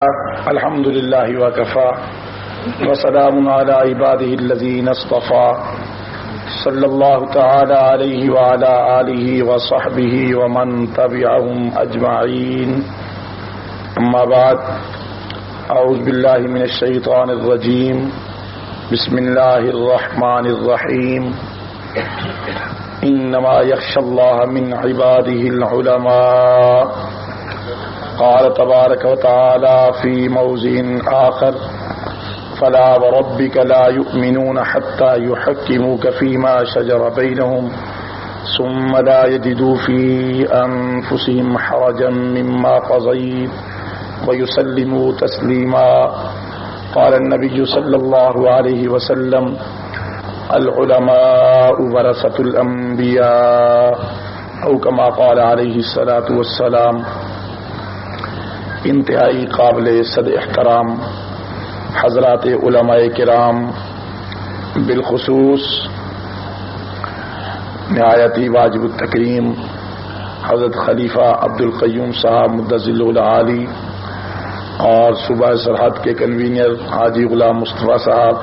الحمد لله وكفى وسلام على عباده الذين اصطفى صلى الله تعالى عليه وعلى آله وصحبه ومن تبعهم أجمعين. أما بعد، أعوذ بالله من الشيطان الرجيم. بسم الله الرحمن الرحيم. إنما يخشى الله من عباده العلماء. قال تبارك وتعالى في موضع آخر: فلا وربك لا يؤمنون حتى يحكموك فيما شجر بينهم ثم لا يجدوا في أنفسهم حرجا مما قضيت ويسلموا تسليما. قال النبي صلى الله عليه وسلم: العلماء ورثة الأنبياء، أو كما قال عليه الصلاة والسلام. انتہائی قابل صد احترام حضرات علماء کرام، بالخصوص نہایتی واجب التکریم حضرت خلیفہ عبد القیوم صاحب مدظل العالی اور صوبہ سرحد کے کنوینر حاجی غلام مصطفیٰ صاحب،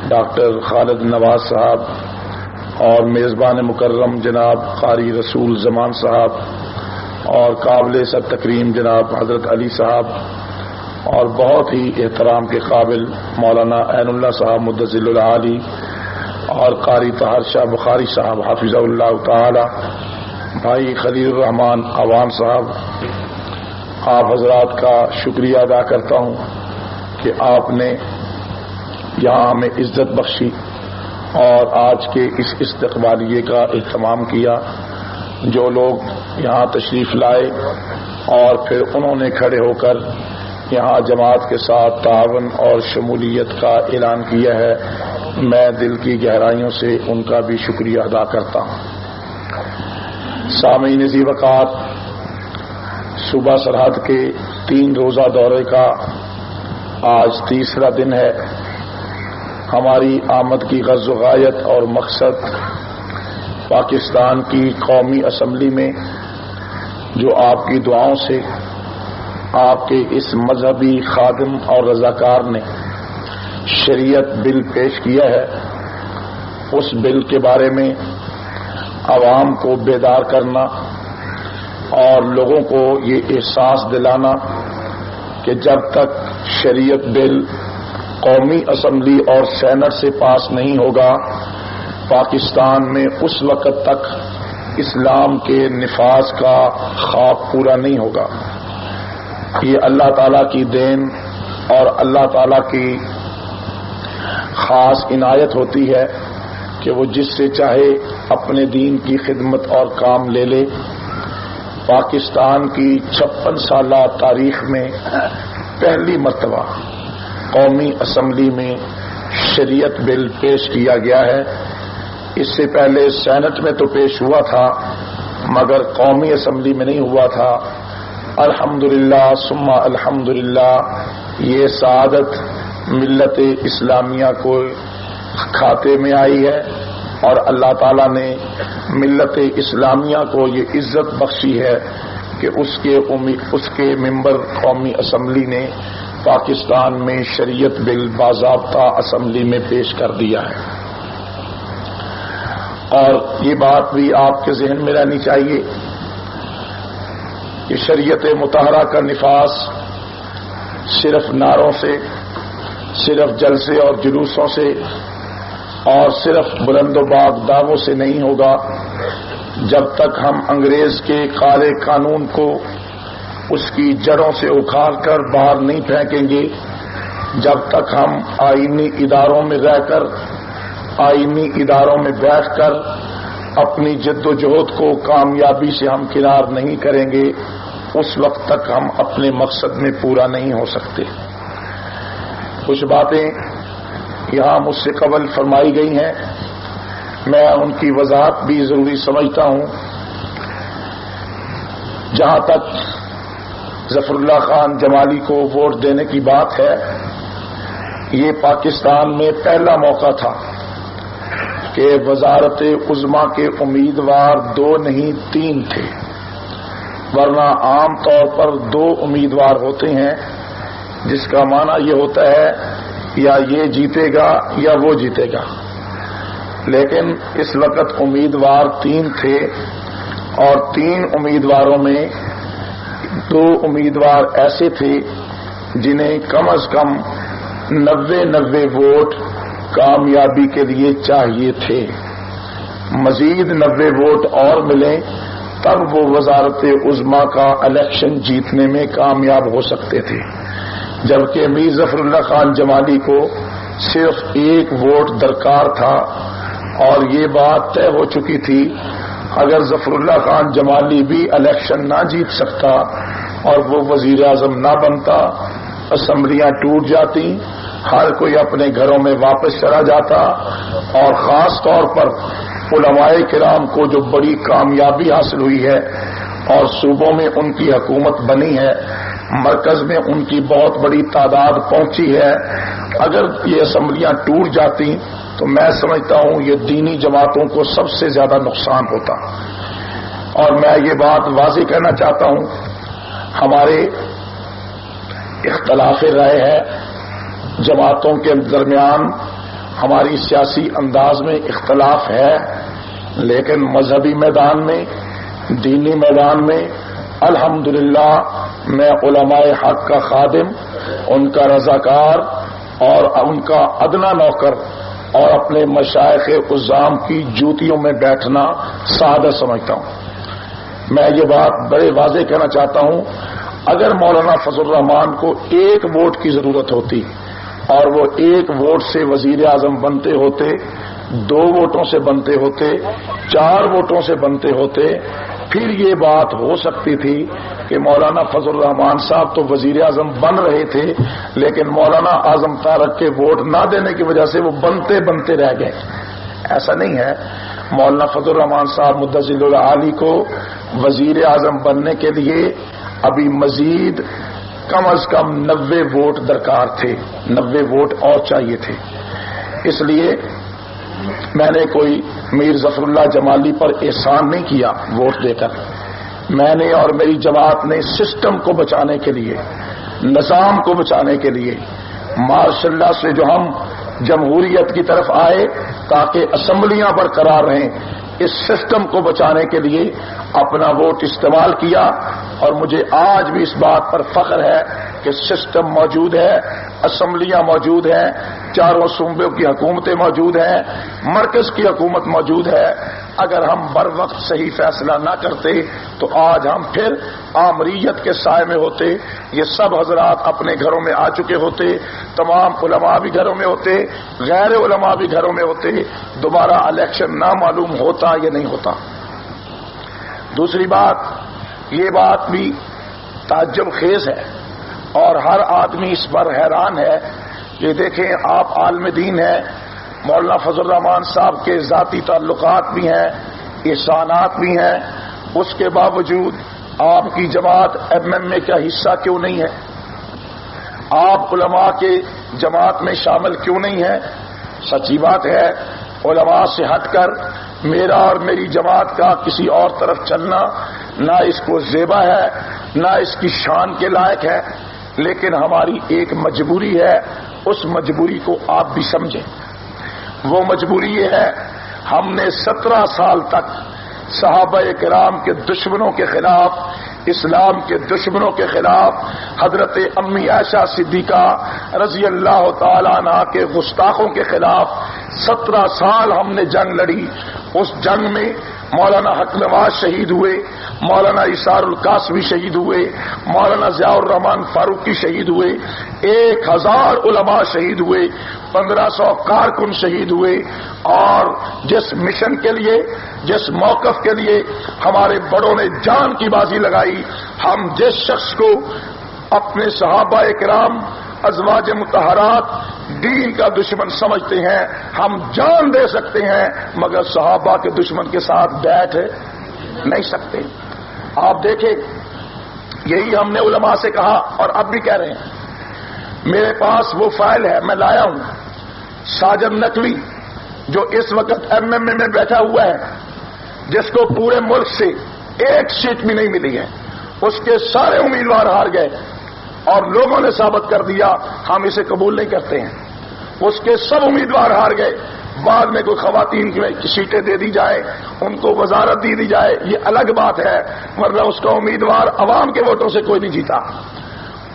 ڈاکٹر خالد نواز صاحب اور میزبان مکرم جناب قاری رسول زمان صاحب اور قابل سب تکریم جناب حضرت علی صاحب اور بہت ہی احترام کے قابل مولانا عین اللہ صاحب مدظل العالی اور قاری طاہر شاہ بخاری صاحب حافظہ اللہ تعالی، بھائی خلیل الرحمان عوام صاحب، آپ حضرات کا شکریہ ادا کرتا ہوں کہ آپ نے یہاں ہمیں عزت بخشی اور آج کے اس استقبالیے کا اہتمام کیا. جو لوگ یہاں تشریف لائے اور پھر انہوں نے کھڑے ہو کر یہاں جماعت کے ساتھ تعاون اور شمولیت کا اعلان کیا ہے، میں دل کی گہرائیوں سے ان کا بھی شکریہ ادا کرتا ہوں. سامعین ذی وقار، صوبہ سرحد کے 3 روزہ دورے کا آج تیسرا دن ہے. ہماری آمد کی غرض و غایت اور مقصد پاکستان کی قومی اسمبلی میں جو آپ کی دعاؤں سے آپ کے اس مذہبی خادم اور رضاکار نے شریعت بل پیش کیا ہے، اس بل کے بارے میں عوام کو بیدار کرنا اور لوگوں کو یہ احساس دلانا کہ جب تک شریعت بل قومی اسمبلی اور سینٹ سے پاس نہیں ہوگا، پاکستان میں اس وقت تک اسلام کے نفاذ کا خواب پورا نہیں ہوگا. یہ اللہ تعالیٰ کی دین اور اللہ تعالیٰ کی خاص عنایت ہوتی ہے کہ وہ جس سے چاہے اپنے دین کی خدمت اور کام لے لے. پاکستان کی 56 سالہ تاریخ میں پہلی مرتبہ قومی اسمبلی میں شریعت بل پیش کیا گیا ہے. اس سے پہلے سینٹ میں تو پیش ہوا تھا مگر قومی اسمبلی میں نہیں ہوا تھا. الحمدللہ ثم الحمدللہ، یہ سعادت ملت اسلامیہ کو کھاتے میں آئی ہے اور اللہ تعالیٰ نے ملت اسلامیہ کو یہ عزت بخشی ہے کہ اس کے ممبر قومی اسمبلی نے پاکستان میں شریعت بل باضابطہ اسمبلی میں پیش کر دیا ہے. اور یہ بات بھی آپ کے ذہن میں رہنی چاہیے کہ شریعت مطہرہ کا نفاذ صرف نعروں سے، صرف جلسے اور جلوسوں سے اور صرف بلند و باغ دعووں سے نہیں ہوگا. جب تک ہم انگریز کے کالے قانون کو اس کی جڑوں سے اکھاڑ کر باہر نہیں پھینکیں گے، جب تک ہم آئینی اداروں میں رہ کر، آئینی اداروں میں بیٹھ کر اپنی جد و جہد کو کامیابی سے ہم کنار نہیں کریں گے، اس وقت تک ہم اپنے مقصد میں پورا نہیں ہو سکتے. کچھ باتیں یہاں مجھ سے قبل فرمائی گئی ہیں، میں ان کی وضاحت بھی ضروری سمجھتا ہوں. جہاں تک ظفر اللہ خان جمالی کو ووٹ دینے کی بات ہے، یہ پاکستان میں پہلا موقع تھا کہ وزارت عظمیٰ کے امیدوار 2 نہیں 3 تھے، ورنہ عام طور پر 2 امیدوار ہوتے ہیں، جس کا معنی یہ ہوتا ہے یا یہ جیتے گا یا وہ جیتے گا. لیکن اس وقت امیدوار 3 تھے اور 3 امیدواروں میں 2 امیدوار ایسے تھے جنہیں کم از کم 90 ووٹ کامیابی کے لیے چاہیے تھے. مزید 90 ووٹ اور ملیں تب وہ وزارت عظمیٰ کا الیکشن جیتنے میں کامیاب ہو سکتے تھے، جبکہ میر ظفر اللہ خان جمالی کو صرف 1 ووٹ درکار تھا اور یہ بات طے ہو چکی تھی اگر ظفر اللہ خان جمالی بھی الیکشن نہ جیت سکتا اور وہ وزیر اعظم نہ بنتا، اسمبلیاں ٹوٹ جاتی، ہر کوئی اپنے گھروں میں واپس چلا جاتا، اور خاص طور پر علماء کرام کو جو بڑی کامیابی حاصل ہوئی ہے اور صوبوں میں ان کی حکومت بنی ہے، مرکز میں ان کی بہت بڑی تعداد پہنچی ہے، اگر یہ اسمبلیاں ٹوٹ جاتی تو میں سمجھتا ہوں یہ دینی جماعتوں کو سب سے زیادہ نقصان ہوتا. اور میں یہ بات واضح کہنا چاہتا ہوں، ہمارے اختلاف رائے ہے، جماعتوں کے درمیان ہماری سیاسی انداز میں اختلاف ہے، لیکن مذہبی میدان میں، دینی میدان میں الحمدللہ میں علماء حق کا خادم، ان کا رضاکار اور ان کا ادنا نوکر اور اپنے مشائخ عظام کی جوتیوں میں بیٹھنا سعادت سمجھتا ہوں. میں یہ بات بڑے واضح کہنا چاہتا ہوں، اگر مولانا فضل الرحمان کو 1 ووٹ کی ضرورت ہوتی اور وہ 1 ووٹ سے وزیر اعظم بنتے ہوتے، 2 ووٹوں سے بنتے ہوتے، 4 ووٹوں سے بنتے ہوتے، پھر یہ بات ہو سکتی تھی کہ مولانا فضل الرحمان صاحب تو وزیر اعظم بن رہے تھے لیکن مولانا اعظم تارک کے ووٹ نہ دینے کی وجہ سے وہ بنتے رہ گئے. ایسا نہیں ہے. مولانا فضل الرحمان صاحب مدظل العالی کو وزیر اعظم بننے کے لیے ابھی مزید کم از کم 90 ووٹ درکار تھے، 90 ووٹ اور چاہیے تھے. اس لیے میں نے کوئی میر ظفر اللہ جمالی پر احسان نہیں کیا ووٹ دے کر. میں نے اور میری جماعت نے سسٹم کو بچانے کے لیے، نظام کو بچانے کے لیے، ماشاء اللہ سے جو ہم جمہوریت کی طرف آئے تاکہ اسمبلیاں برقرار رہیں، اس سسٹم کو بچانے کے لیے اپنا ووٹ استعمال کیا. اور مجھے آج بھی اس بات پر فخر ہے کہ سسٹم موجود ہے، اسمبلیاں موجود ہیں، 4 صوبوں کی حکومتیں موجود ہیں، مرکز کی حکومت موجود ہے. اگر ہم بر وقت صحیح فیصلہ نہ کرتے تو آج ہم پھر آمریت کے سائے میں ہوتے. یہ سب حضرات اپنے گھروں میں آ چکے ہوتے، تمام علماء بھی گھروں میں ہوتے، غیر علماء بھی گھروں میں ہوتے، دوبارہ الیکشن نہ معلوم ہوتا یا نہیں ہوتا. دوسری بات، یہ بات بھی تعجب خیز ہے اور ہر آدمی اس پر حیران ہے کہ دیکھیں آپ عالم دین ہیں، مولانا فضل الرحمان صاحب کے ذاتی تعلقات بھی ہیں، احسانات بھی ہیں، اس کے باوجود آپ کی جماعت MMA کا حصہ کیوں نہیں ہے؟ آپ علماء کے جماعت میں شامل کیوں نہیں ہیں؟ سچی بات ہے، علماء سے ہٹ کر میرا اور میری جماعت کا کسی اور طرف چلنا نہ اس کو زیبا ہے نہ اس کی شان کے لائق ہے، لیکن ہماری ایک مجبوری ہے، اس مجبوری کو آپ بھی سمجھیں. وہ مجبوری یہ ہے، ہم نے 17 سال تک صحابہ کرام کے دشمنوں کے خلاف، اسلام کے دشمنوں کے خلاف، حضرت امی عائشہ صدیقہ رضی اللہ تعالیٰ عنہ کے گستاخوں کے خلاف 17 سال ہم نے جنگ لڑی. اس جنگ میں مولانا حق نواز شہید ہوئے، مولانا اسار القاسمی شہید ہوئے، مولانا ضیاء الرحمان فاروقی شہید ہوئے، 1000 علماء شہید ہوئے، 1500 کارکن شہید ہوئے. اور جس مشن کے لیے، جس موقف کے لیے ہمارے بڑوں نے جان کی بازی لگائی، ہم جس شخص کو اپنے صحابہ کرام ازواج مطہرات دین کا دشمن سمجھتے ہیں، ہم جان دے سکتے ہیں مگر صحابہ کے دشمن کے ساتھ بیٹھ نہیں سکتے. آپ دیکھیں، یہی ہم نے علماء سے کہا اور اب بھی کہہ رہے ہیں. میرے پاس وہ فائل ہے، میں لایا ہوں. ساجد نقوی جو اس وقت MMA میں بیٹھا ہوا ہے، جس کو پورے ملک سے 1 سیٹ بھی نہیں ملی ہے، اس کے سارے امیدوار ہار گئے اور لوگوں نے ثابت کر دیا ہم اسے قبول نہیں کرتے ہیں. اس کے سب امیدوار ہار گئے. بعد میں کوئی خواتین کی سیٹیں دے دی جائے, ان کو وزارت دی جائے, یہ الگ بات ہے, ورنہ اس کا امیدوار عوام کے ووٹوں سے کوئی نہیں جیتا.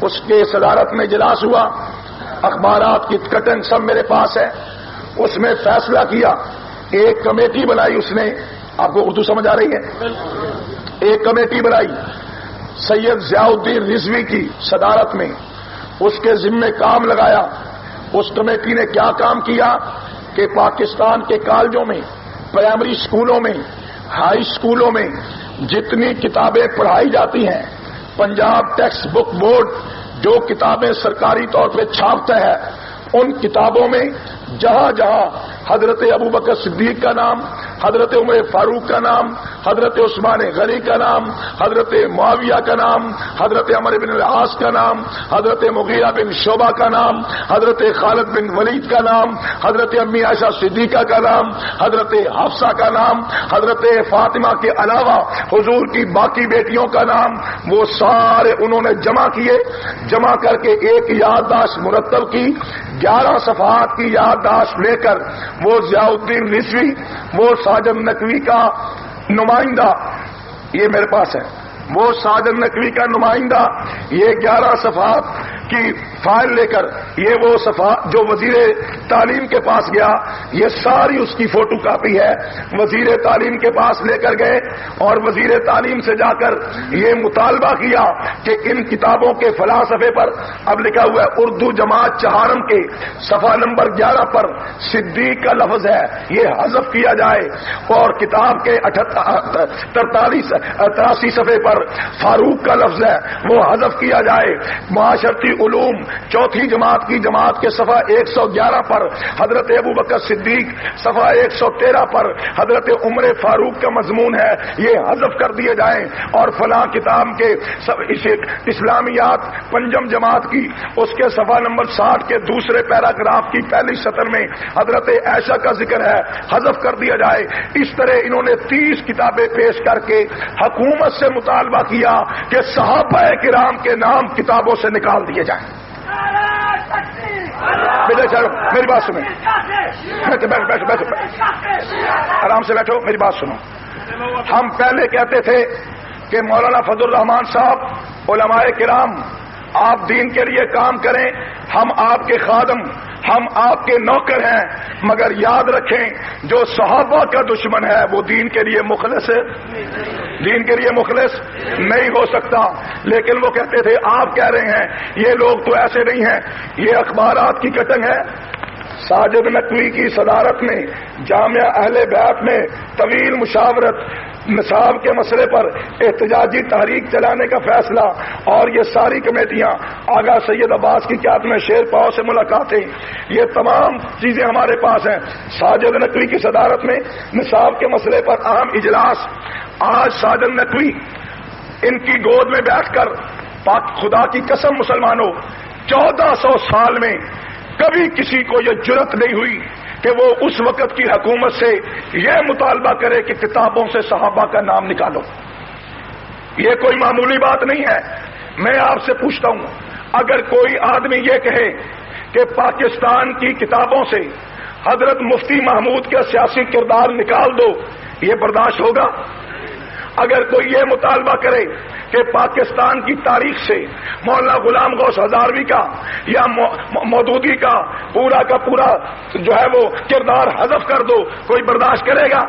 اس کے صدارت میں اجلاس ہوا, اخبارات کی کٹنگ سب میرے پاس ہے. اس میں فیصلہ کیا, ایک کمیٹی بنائی اس نے, آپ کو اردو سمجھ آ رہی ہے, ایک کمیٹی بنائی سید ضیاء الدین رضوی کی صدارت میں, اس کے ذمے کام لگایا. اس کمیٹی نے کیا کام کیا کہ پاکستان کے کالجوں میں, پرائمری اسکولوں میں, ہائی اسکولوں میں جتنی کتابیں پڑھائی جاتی ہیں, پنجاب ٹیکسٹ بک بورڈ جو کتابیں سرکاری طور پہ چھاپتا ہے, ان کتابوں میں جہاں جہاں حضرت ابوبکر صدیق کا نام, حضرت عمر فاروق کا نام, حضرت عثمان غنی کا نام, حضرت معاویہ کا نام, حضرت عمر بن العاص کا نام, حضرت مغیرہ بن شعبہ کا نام, حضرت خالد بن ولید کا نام, حضرت امی عائشہ صدیقہ کا نام, حضرت حفصہ کا نام, حضرت فاطمہ کے علاوہ حضور کی باقی بیٹیوں کا نام, وہ سارے انہوں نے جمع کیے. جمع کر کے ایک یادداشت مرتب کی, 11 صفحات کی یادداشت لے کر وہ ضیاء الدین رضوی, وہ ساجد نقوی کا نمائندہ, یہ میرے پاس ہے, وہ ساجد نقوی کا نمائندہ یہ 11 صفحات کی فائل لے کر, یہ وہ صفحہ جو وزیر تعلیم کے پاس گیا, یہ ساری اس کی فوٹو کاپی ہے, وزیر تعلیم کے پاس لے کر گئے اور وزیر تعلیم سے جا کر یہ مطالبہ کیا کہ ان کتابوں کے فلاں صفحے پر, اب لکھا ہوا ہے اردو جماعت چہارم کے صفحہ نمبر 11 پر صدیق کا لفظ ہے, یہ حذف کیا جائے, اور کتاب کے 83 صفحے پر فاروق کا لفظ ہے, وہ حذف کیا جائے. معاشرتی علوم چوتھی جماعت کی جماعت کے صفحہ 111 پر حضرت ابوبکر صدیق, صفحہ 113 پر حضرت عمر فاروق کا مضمون ہے, یہ حذف کر دیے جائیں. اور فلاں کتاب کے اسلامیات پنجم جماعت کی, اس کے صفحہ نمبر 60 کے دوسرے پیراگراف کی پہلی سطر میں حضرت عائشہ کا ذکر ہے, حذف کر دیا جائے. اس طرح انہوں نے 30 کتابیں پیش کر کے حکومت سے مطالبہ کیا کہ صحابہ کرام کے نام کتابوں سے نکال دیے جائیں. میری بات سنیں, بیٹھو, آرام سے بیٹھو, میری بات سنو. ہم پہلے کہتے تھے کہ مولانا فضل الرحمان صاحب, علماء کرام, آپ دین کے لیے کام کریں, ہم آپ کے خادم, ہم آپ کے نوکر ہیں, مگر یاد رکھیں جو صحابہ کا دشمن ہے وہ دین کے لیے مخلص ہے, دین کے لیے مخلص نہیں ہو سکتا. لیکن وہ کہتے تھے آپ کہہ رہے ہیں یہ لوگ تو ایسے نہیں ہیں, یہ اخبارات کی کٹنگ ہے. ساجد نقوی کی صدارت میں جامعہ اہل بیت میں طویل مشاورت, نصاب کے مسئلے پر احتجاجی تحریک چلانے کا فیصلہ, اور یہ ساری کمیٹیاں, آغا سید عباس کی قیادت میں شیر پاؤ سے ملاقاتیں, یہ تمام چیزیں ہمارے پاس ہیں. ساجد نقوی کی صدارت میں نصاب کے مسئلے پر اہم اجلاس. آج ساجد نقوی ان کی گود میں بیٹھ کر, خدا کی قسم مسلمانوں, 1400 سال میں کبھی کسی کو یہ جرت نہیں ہوئی کہ وہ اس وقت کی حکومت سے یہ مطالبہ کرے کہ کتابوں سے صحابہ کا نام نکالو. یہ کوئی معمولی بات نہیں ہے. میں آپ سے پوچھتا ہوں, اگر کوئی آدمی یہ کہے کہ پاکستان کی کتابوں سے حضرت مفتی محمود کا سیاسی کردار نکال دو, یہ برداشت ہوگا؟ اگر کوئی یہ مطالبہ کرے کہ پاکستان کی تاریخ سے مولانا غلام غوث ہزاروی کا یا مودودی کا پورا جو ہے وہ کردار حذف کر دو, کوئی برداشت کرے گا؟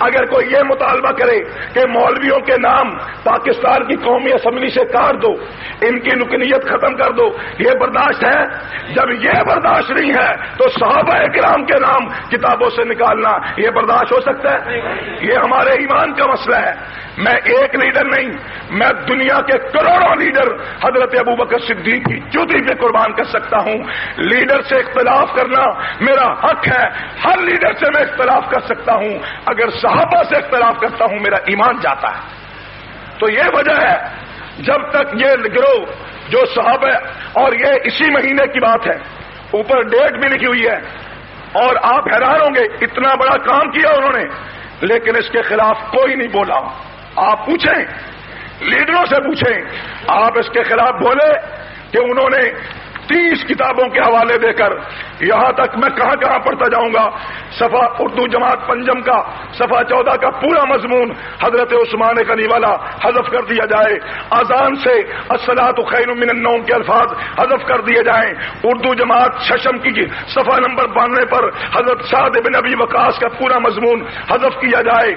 اگر کوئی یہ مطالبہ کرے کہ مولویوں کے نام پاکستان کی قومی اسمبلی سے کاٹ دو, ان کی رکنیت ختم کر دو, یہ برداشت ہے؟ جب یہ برداشت نہیں ہے تو صحابہ کرام کے نام کتابوں سے نکالنا یہ برداشت ہو سکتا ہے؟ یہ ہمارے ایمان کا مسئلہ ہے. میں ایک لیڈر نہیں, میں دنیا کے کروڑوں لیڈر حضرت ابوبکر صدیق کی جوتی پہ قربان کر سکتا ہوں. لیڈر سے اختلاف کرنا میرا حق ہے, ہر لیڈر سے میں اختلاف کر سکتا ہوں. اگر صحابہ سے اختلاف کرتا ہوں میرا ایمان جاتا ہے. تو یہ وجہ ہے جب تک یہ گروہ جو صحابہ, اور یہ اسی مہینے کی بات ہے, اوپر ڈیٹ بھی لکھی ہوئی ہے, اور آپ حیران ہوں گے اتنا بڑا کام کیا انہوں نے, لیکن اس کے خلاف کوئی نہیں بولا. آپ پوچھیں, لیڈروں سے پوچھیں, آپ اس کے خلاف بولے؟ کہ انہوں نے 30 کتابوں کے حوالے دے کر یہاں تک میں کہاں کہاں پڑھتا جاؤں گا، صفحہ اردو جماعت پنجم کا صفحہ 14 کا پورا مضمون حضرت عثمان غنی والا حذف کر دیا جائے، اذان سے الصلاۃ خیر من النوم کے الفاظ حذف کر دیے جائیں، اردو جماعت ششم کی صفحہ نمبر 92 پر حضرت سعد بن ابی وقاص کا پورا مضمون حذف کیا جائے،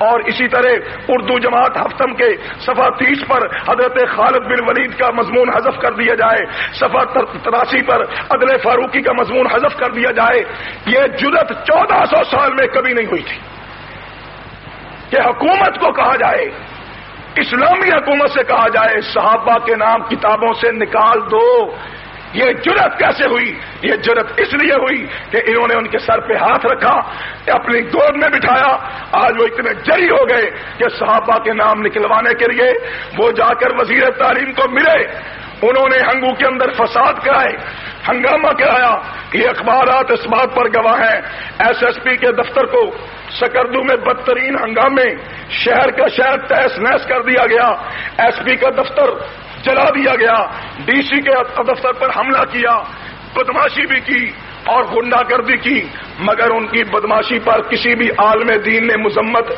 اور اسی طرح اردو جماعت ہفتم کے صفحہ 30 پر حضرت خالد بن ولید کا مضمون حذف کر دیا جائے، صفحہ 83 پر عدل فاروقی کا مضمون حذف کر دیا جائے۔ یہ جرأت 1400 سال میں کبھی نہیں ہوئی تھی کہ حکومت کو کہا جائے، اسلامی حکومت سے کہا جائے صحابہ کے نام کتابوں سے نکال دو۔ یہ جرأت کیسے ہوئی؟ یہ جرأت اس لیے ہوئی کہ انہوں نے ان کے سر پہ ہاتھ رکھا، اپنی گود میں بٹھایا۔ آج وہ اتنے جری ہو گئے کہ صحابہ کے نام نکلوانے کے لیے وہ جا کر وزیر تعلیم کو ملے، انہوں نے ہنگو کے اندر فساد کرائے، ہنگامہ کرایا۔ یہ اخبارات اس بات پر گواہ ہیں، ایس ایس پی کے دفتر کو سکردو میں بدترین ہنگامے، شہر کا شہر تہس نہس کر دیا گیا، ایس پی کا دفتر جلا دیا گیا، ڈی سی کے دفتر پر حملہ کیا، بدماشی بھی کی اور غنڈہ گردی کی، مگر ان کی بدماشی پر کسی بھی عالم دین نے مذمت،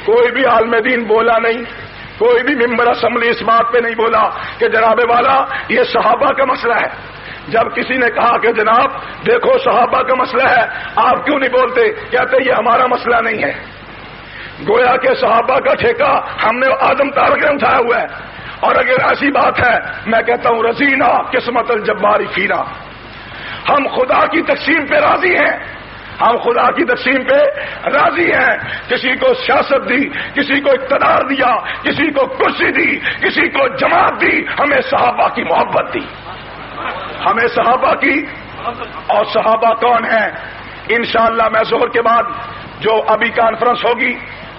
کوئی بھی عالم دین بولا نہیں، کوئی بھی ممبر اسمبلی اس بات پہ نہیں بولا کہ جناب والا یہ صحابہ کا مسئلہ ہے۔ جب کسی نے کہا کہ جناب دیکھو صحابہ کا مسئلہ ہے، آپ کیوں نہیں بولتے؟ کہتے یہ ہمارا مسئلہ نہیں ہے، گویا کہ صحابہ کا ٹھیکہ ہم نے آدم تارک نے اٹھایا ہوا ہے۔ اور اگر ایسی بات ہے، میں کہتا ہوں رضینا قسمت الجباری فینا، ہم خدا کی تقسیم پہ راضی ہیں، ہم خدا کی تقسیم پہ راضی ہیں۔ کسی کو سیاست دی، کسی کو اقتدار دیا، کسی کو کرسی دی، کسی کو جماعت دی، ہمیں صحابہ کی محبت دی، ہمیں صحابہ کی۔ اور صحابہ کون ہیں؟ انشاءاللہ میں ظہر کے بعد جو ابھی کانفرنس ہوگی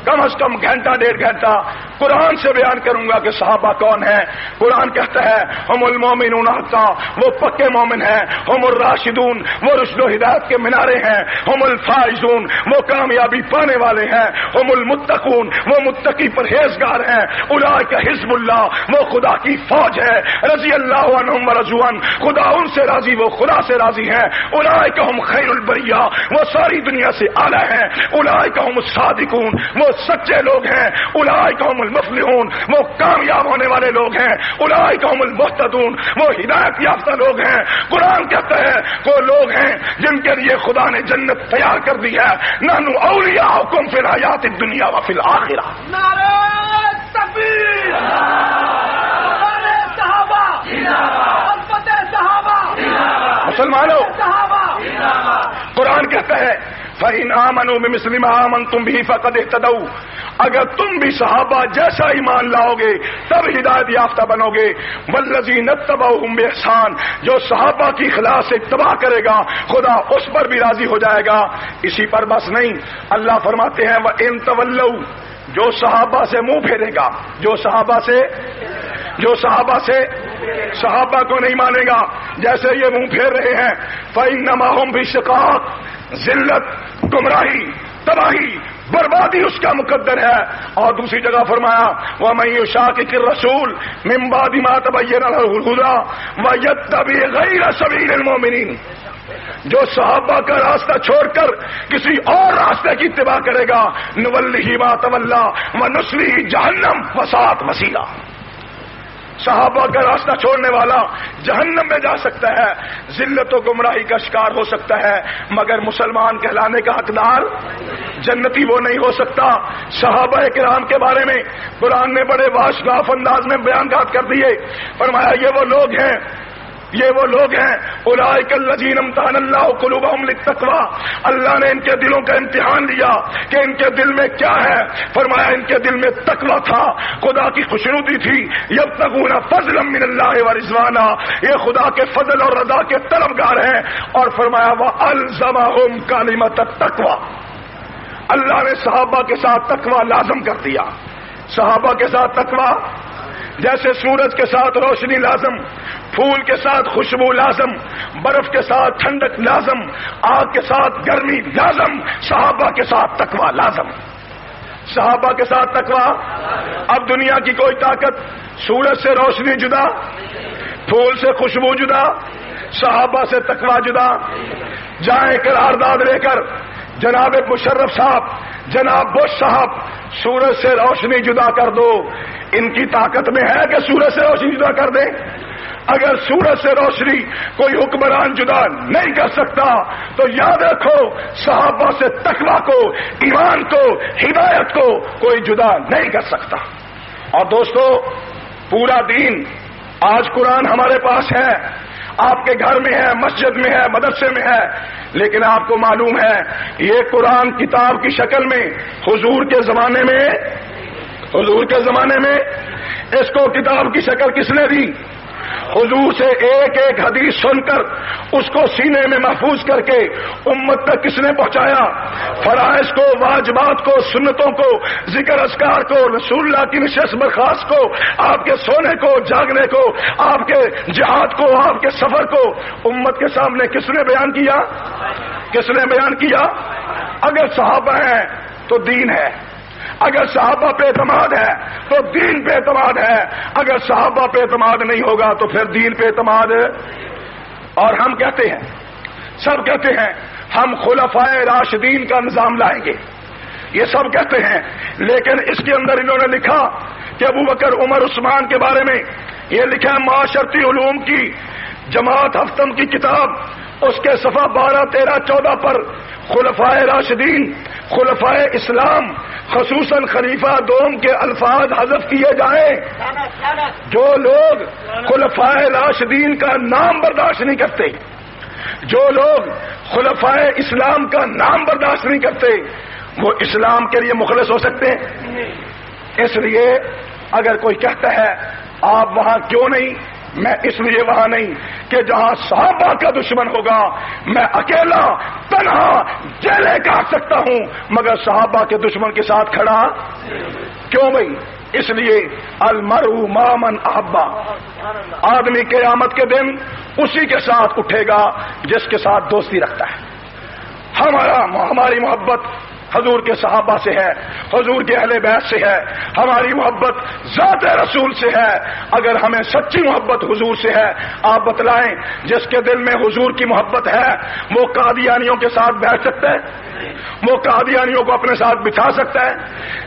کم از کم گھنٹہ 1.5 گھنٹہ قرآن سے بیان کروں گا کہ صحابہ کون ہیں۔ قرآن کہتا ہے ہم المومنون حقا، وہ پکے مومن ہیں، ہم الراشدون، وہ رشد و ہدایت کے مینارے ہیں، ہم الفائزون، وہ کامیابی پانے والے ہیں، ہم المتقون، وہ متقی پرہیزگار ہیں، اولئک حزب اللہ، وہ خدا کی فوج ہے، رضی اللہ عنہم ورضوا عنہ، خدا ان سے راضی، وہ خدا سے راضی ہیں، اولئک ہم خیر البریہ، وہ ساری دنیا سے اعلیٰ ہیں، اولئک ہم الصادقون، وہ سچے لوگ ہیں، اولئک ہم المفلحون، وہ کامیاب ہونے والے لوگ ہیں، اولئک ہم المہتدون، وہ ہدایت یافتہ لوگ ہیں۔ قرآن کہتا ہے وہ لوگ ہیں جن کے لیے خدا نے جنت تیار کر دی ہے، نحن اولیاؤکم فی الحیات الدنیا وفی الآخرہ۔ نعرہ تکبیر، نعرہ صحابہ، عظمت صحابہ، مسلمانوں، صحابہ۔ قرآن کہتا ہے فَإِنْ آمَنُوا بِمِثْلِ مَا آمَنْتُمْ بِهِ فَقَدِ اهْتَدَوْا، اگر تم بھی صحابہ جیسا ایمان لاؤ گے تب ہدایت یافتہ بنو گے۔ وَالَّذِينَ اتَّبَعُوهُمْ بِإِحْسَانٍ، جو صحابہ کی اخلاص سے اتباع کرے گا خدا اس پر بھی راضی ہو جائے گا۔ اسی پر بس نہیں، اللہ فرماتے ہیں وَإِن تَوَلَّوْا، جو صحابہ سے منہ پھیرے گا، جو صحابہ سے صحابہ کو نہیں مانے گا، جیسے یہ منہ پھیر رہے ہیں، فَإِنَّمَا هُمْ فِي شِقَاقٍ، ذلت، گمراہی، تباہی، بربادی اس کا مقدر ہے۔ اور دوسری جگہ فرمایا وَمَن يُشَاقِقِ الرَّسُولَ مِن بَعْدِ مَا تَبَيَّنَ لَهُ الْهُدَىٰ وَيَتَّبِعْ غَيْرَ سَبِيلِ الْمُؤْمِنِينَ، جو صحابہ کا راستہ چھوڑ کر کسی اور راستے کی اتباع کرے گا نُوَلِّهِ مَا تَوَلَّىٰ وَنُصْلِهِ جَهَنَّمَ وَسَاءَتْ مَصِيرًا، صحابہ کا راستہ چھوڑنے والا جہنم میں جا سکتا ہے، ذلت و گمراہی کا شکار ہو سکتا ہے، مگر مسلمان کہلانے کا حقدار جنتی وہ نہیں ہو سکتا۔ صحابہ کرام کے بارے میں قرآن نے بڑے واشگاف انداز میں بیانات کر دیے، فرمایا یہ وہ لوگ ہیں اولئک الذین امتحن اللہ قلوبہم للتقوی، اللہ نے ان کے دلوں کا امتحان لیا کہ ان کے دل میں کیا ہے، فرمایا ان کے دل میں تقوی تھا، خدا کی خوشنودی تھی، یبتغون فضلا من اللہ ورضوانا، یہ خدا کے فضل اور رضا کے طلبگار ہیں، اور فرمایا والزمہم کلمۃ التقوی، اللہ نے صحابہ کے ساتھ تقوی لازم کر دیا۔ صحابہ کے ساتھ تقوی جیسے سورج کے ساتھ روشنی لازم، پھول کے ساتھ خوشبو لازم، برف کے ساتھ ٹھنڈک لازم، آگ کے ساتھ گرمی لازم، صحابہ کے ساتھ تقوی لازم، صحابہ کے ساتھ تقوی۔ اب دنیا کی کوئی طاقت سورج سے روشنی جدا، پھول سے خوشبو جدا، صحابہ سے تقویٰ جدا. جائیں قرارداد لے کر جناب مشرف صاحب، جناب بش صاحب، سورج سے روشنی جدا کر دو. ان کی طاقت میں ہے کہ سورج سے روشنی جدا کر دیں؟ اگر سورج سے روشنی کوئی حکمران جدا نہیں کر سکتا تو یاد رکھو صحابہ سے تقویٰ کو، ایمان کو، ہدایت کو کوئی جدا نہیں کر سکتا. اور دوستو، پورا دین آج قرآن ہمارے پاس ہے، آپ کے گھر میں ہے، مسجد میں ہے، مدرسے میں ہے، لیکن آپ کو معلوم ہے یہ قرآن کتاب کی شکل میں حضور کے زمانے میں اس کو کتاب کی شکل کس نے دی؟ حضور سے ایک ایک حدیث سن کر اس کو سینے میں محفوظ کر کے امت تک کس نے پہنچایا؟ فرائض کو، واجبات کو، سنتوں کو، ذکر اذکار کو، رسول اللہ کی نشست برخاست کو، آپ کے سونے کو، جاگنے کو، آپ کے جہاد کو، آپ کے سفر کو امت کے سامنے کس نے بیان کیا؟ کس نے بیان کیا؟ اگر صحابہ ہیں تو دین ہے، اگر صحابہ پہ اعتماد ہے تو دین پہ اعتماد ہے، اگر صحابہ پہ اعتماد نہیں ہوگا تو پھر دین پہ اعتماد ہے. اور ہم کہتے ہیں، سب کہتے ہیں ہم خلفائے راشدین کا نظام لائیں گے، یہ سب کہتے ہیں، لیکن اس کے اندر انہوں نے لکھا کہ ابو بکر، عمر، عثمان کے بارے میں یہ لکھا ہے معاشرتی علوم کی جماعت ہفتم کی کتاب، اس کے صفحہ 12، 13، 14 پر خلفائے راشدین، خلفائے اسلام، خصوصاً خلیفہ دوم کے الفاظ حذف کیے جائیں. جو لوگ خلفائے راشدین کا نام برداشت نہیں کرتے، جو لوگ خلفائے اسلام کا نام برداشت نہیں کرتے، وہ اسلام کے لیے مخلص ہو سکتے ہیں؟ اس لیے اگر کوئی کہتا ہے آپ وہاں کیوں نہیں، میں اس لیے وہاں نہیں کہ جہاں صحابہ کا دشمن ہوگا میں اکیلا تنہا جیلے کاٹ سکتا ہوں، مگر صحابہ کے دشمن کے ساتھ کھڑا کیوں بھائی؟ اس لیے المرء مع من احبا، آدمی قیامت کے دن اسی کے ساتھ اٹھے گا جس کے ساتھ دوستی رکھتا ہے. ہماری محبت حضور کے صحابہ سے ہے، حضور کے اہل بیت سے ہے، ہماری محبت ذات رسول سے ہے. اگر ہمیں سچی محبت حضور سے ہے، آپ بتلائیں جس کے دل میں حضور کی محبت ہے وہ قادیانیوں کے ساتھ بیٹھ سکتا ہے؟ وہ قادیانیوں کو اپنے ساتھ بٹھا سکتا ہے؟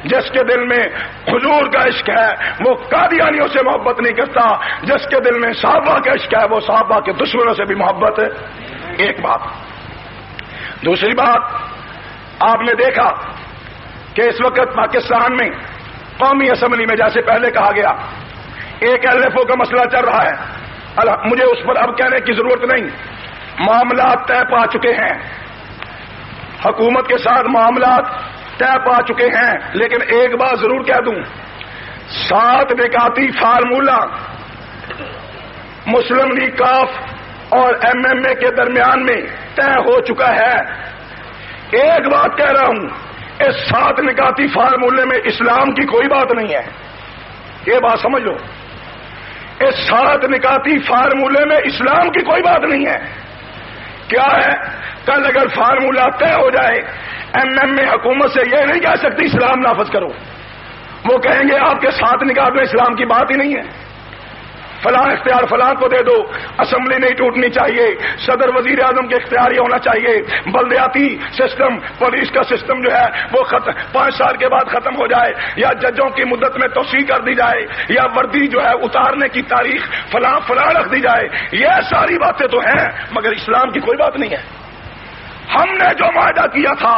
جس کے دل میں حضور کا عشق ہے وہ قادیانیوں سے محبت نہیں کرتا، جس کے دل میں صحابہ کا عشق ہے وہ صحابہ کے دشمنوں سے بھی محبت ہے. ایک بات. دوسری بات، آپ نے دیکھا کہ اس وقت پاکستان میں قومی اسمبلی میں جیسے پہلے کہا گیا ایک LFO کا مسئلہ چل رہا ہے، مجھے اس پر اب کہنے کی ضرورت نہیں، معاملات طے پا چکے ہیں، حکومت کے ساتھ معاملات طے پا چکے ہیں. لیکن ایک بات ضرور کہہ دوں، 7 نکاتی فارمولہ مسلم لیگ کاف اور MMA کے درمیان میں طے ہو چکا ہے. ایک بات کہہ رہا ہوں، اس 7 نکاتی فارمولے میں اسلام کی کوئی بات نہیں ہے، یہ بات سمجھ لو. اس 7 نکاتی فارمولے میں اسلام کی کوئی بات نہیں ہے. کیا ہے؟ کل اگر فارمولہ طے ہو جائے MMA حکومت سے یہ نہیں کہہ سکتی اسلام نافذ کرو، وہ کہیں گے آپ کے 7 نکات میں اسلام کی بات ہی نہیں ہے، فلاں اختیار فلاں کو دے دو، اسمبلی نہیں ٹوٹنی چاہیے، صدر وزیر اعظم کے اختیار یہ ہونا چاہیے، بلدیاتی سسٹم، پولیس کا سسٹم جو ہے وہ 5 سال کے بعد ختم ہو جائے، یا ججوں کی مدت میں توسیع کر دی جائے، یا وردی جو ہے اتارنے کی تاریخ فلاں فلاں رکھ دی جائے. یہ ساری باتیں تو ہیں مگر اسلام کی کوئی بات نہیں ہے. ہم نے جو معاہدہ کیا تھا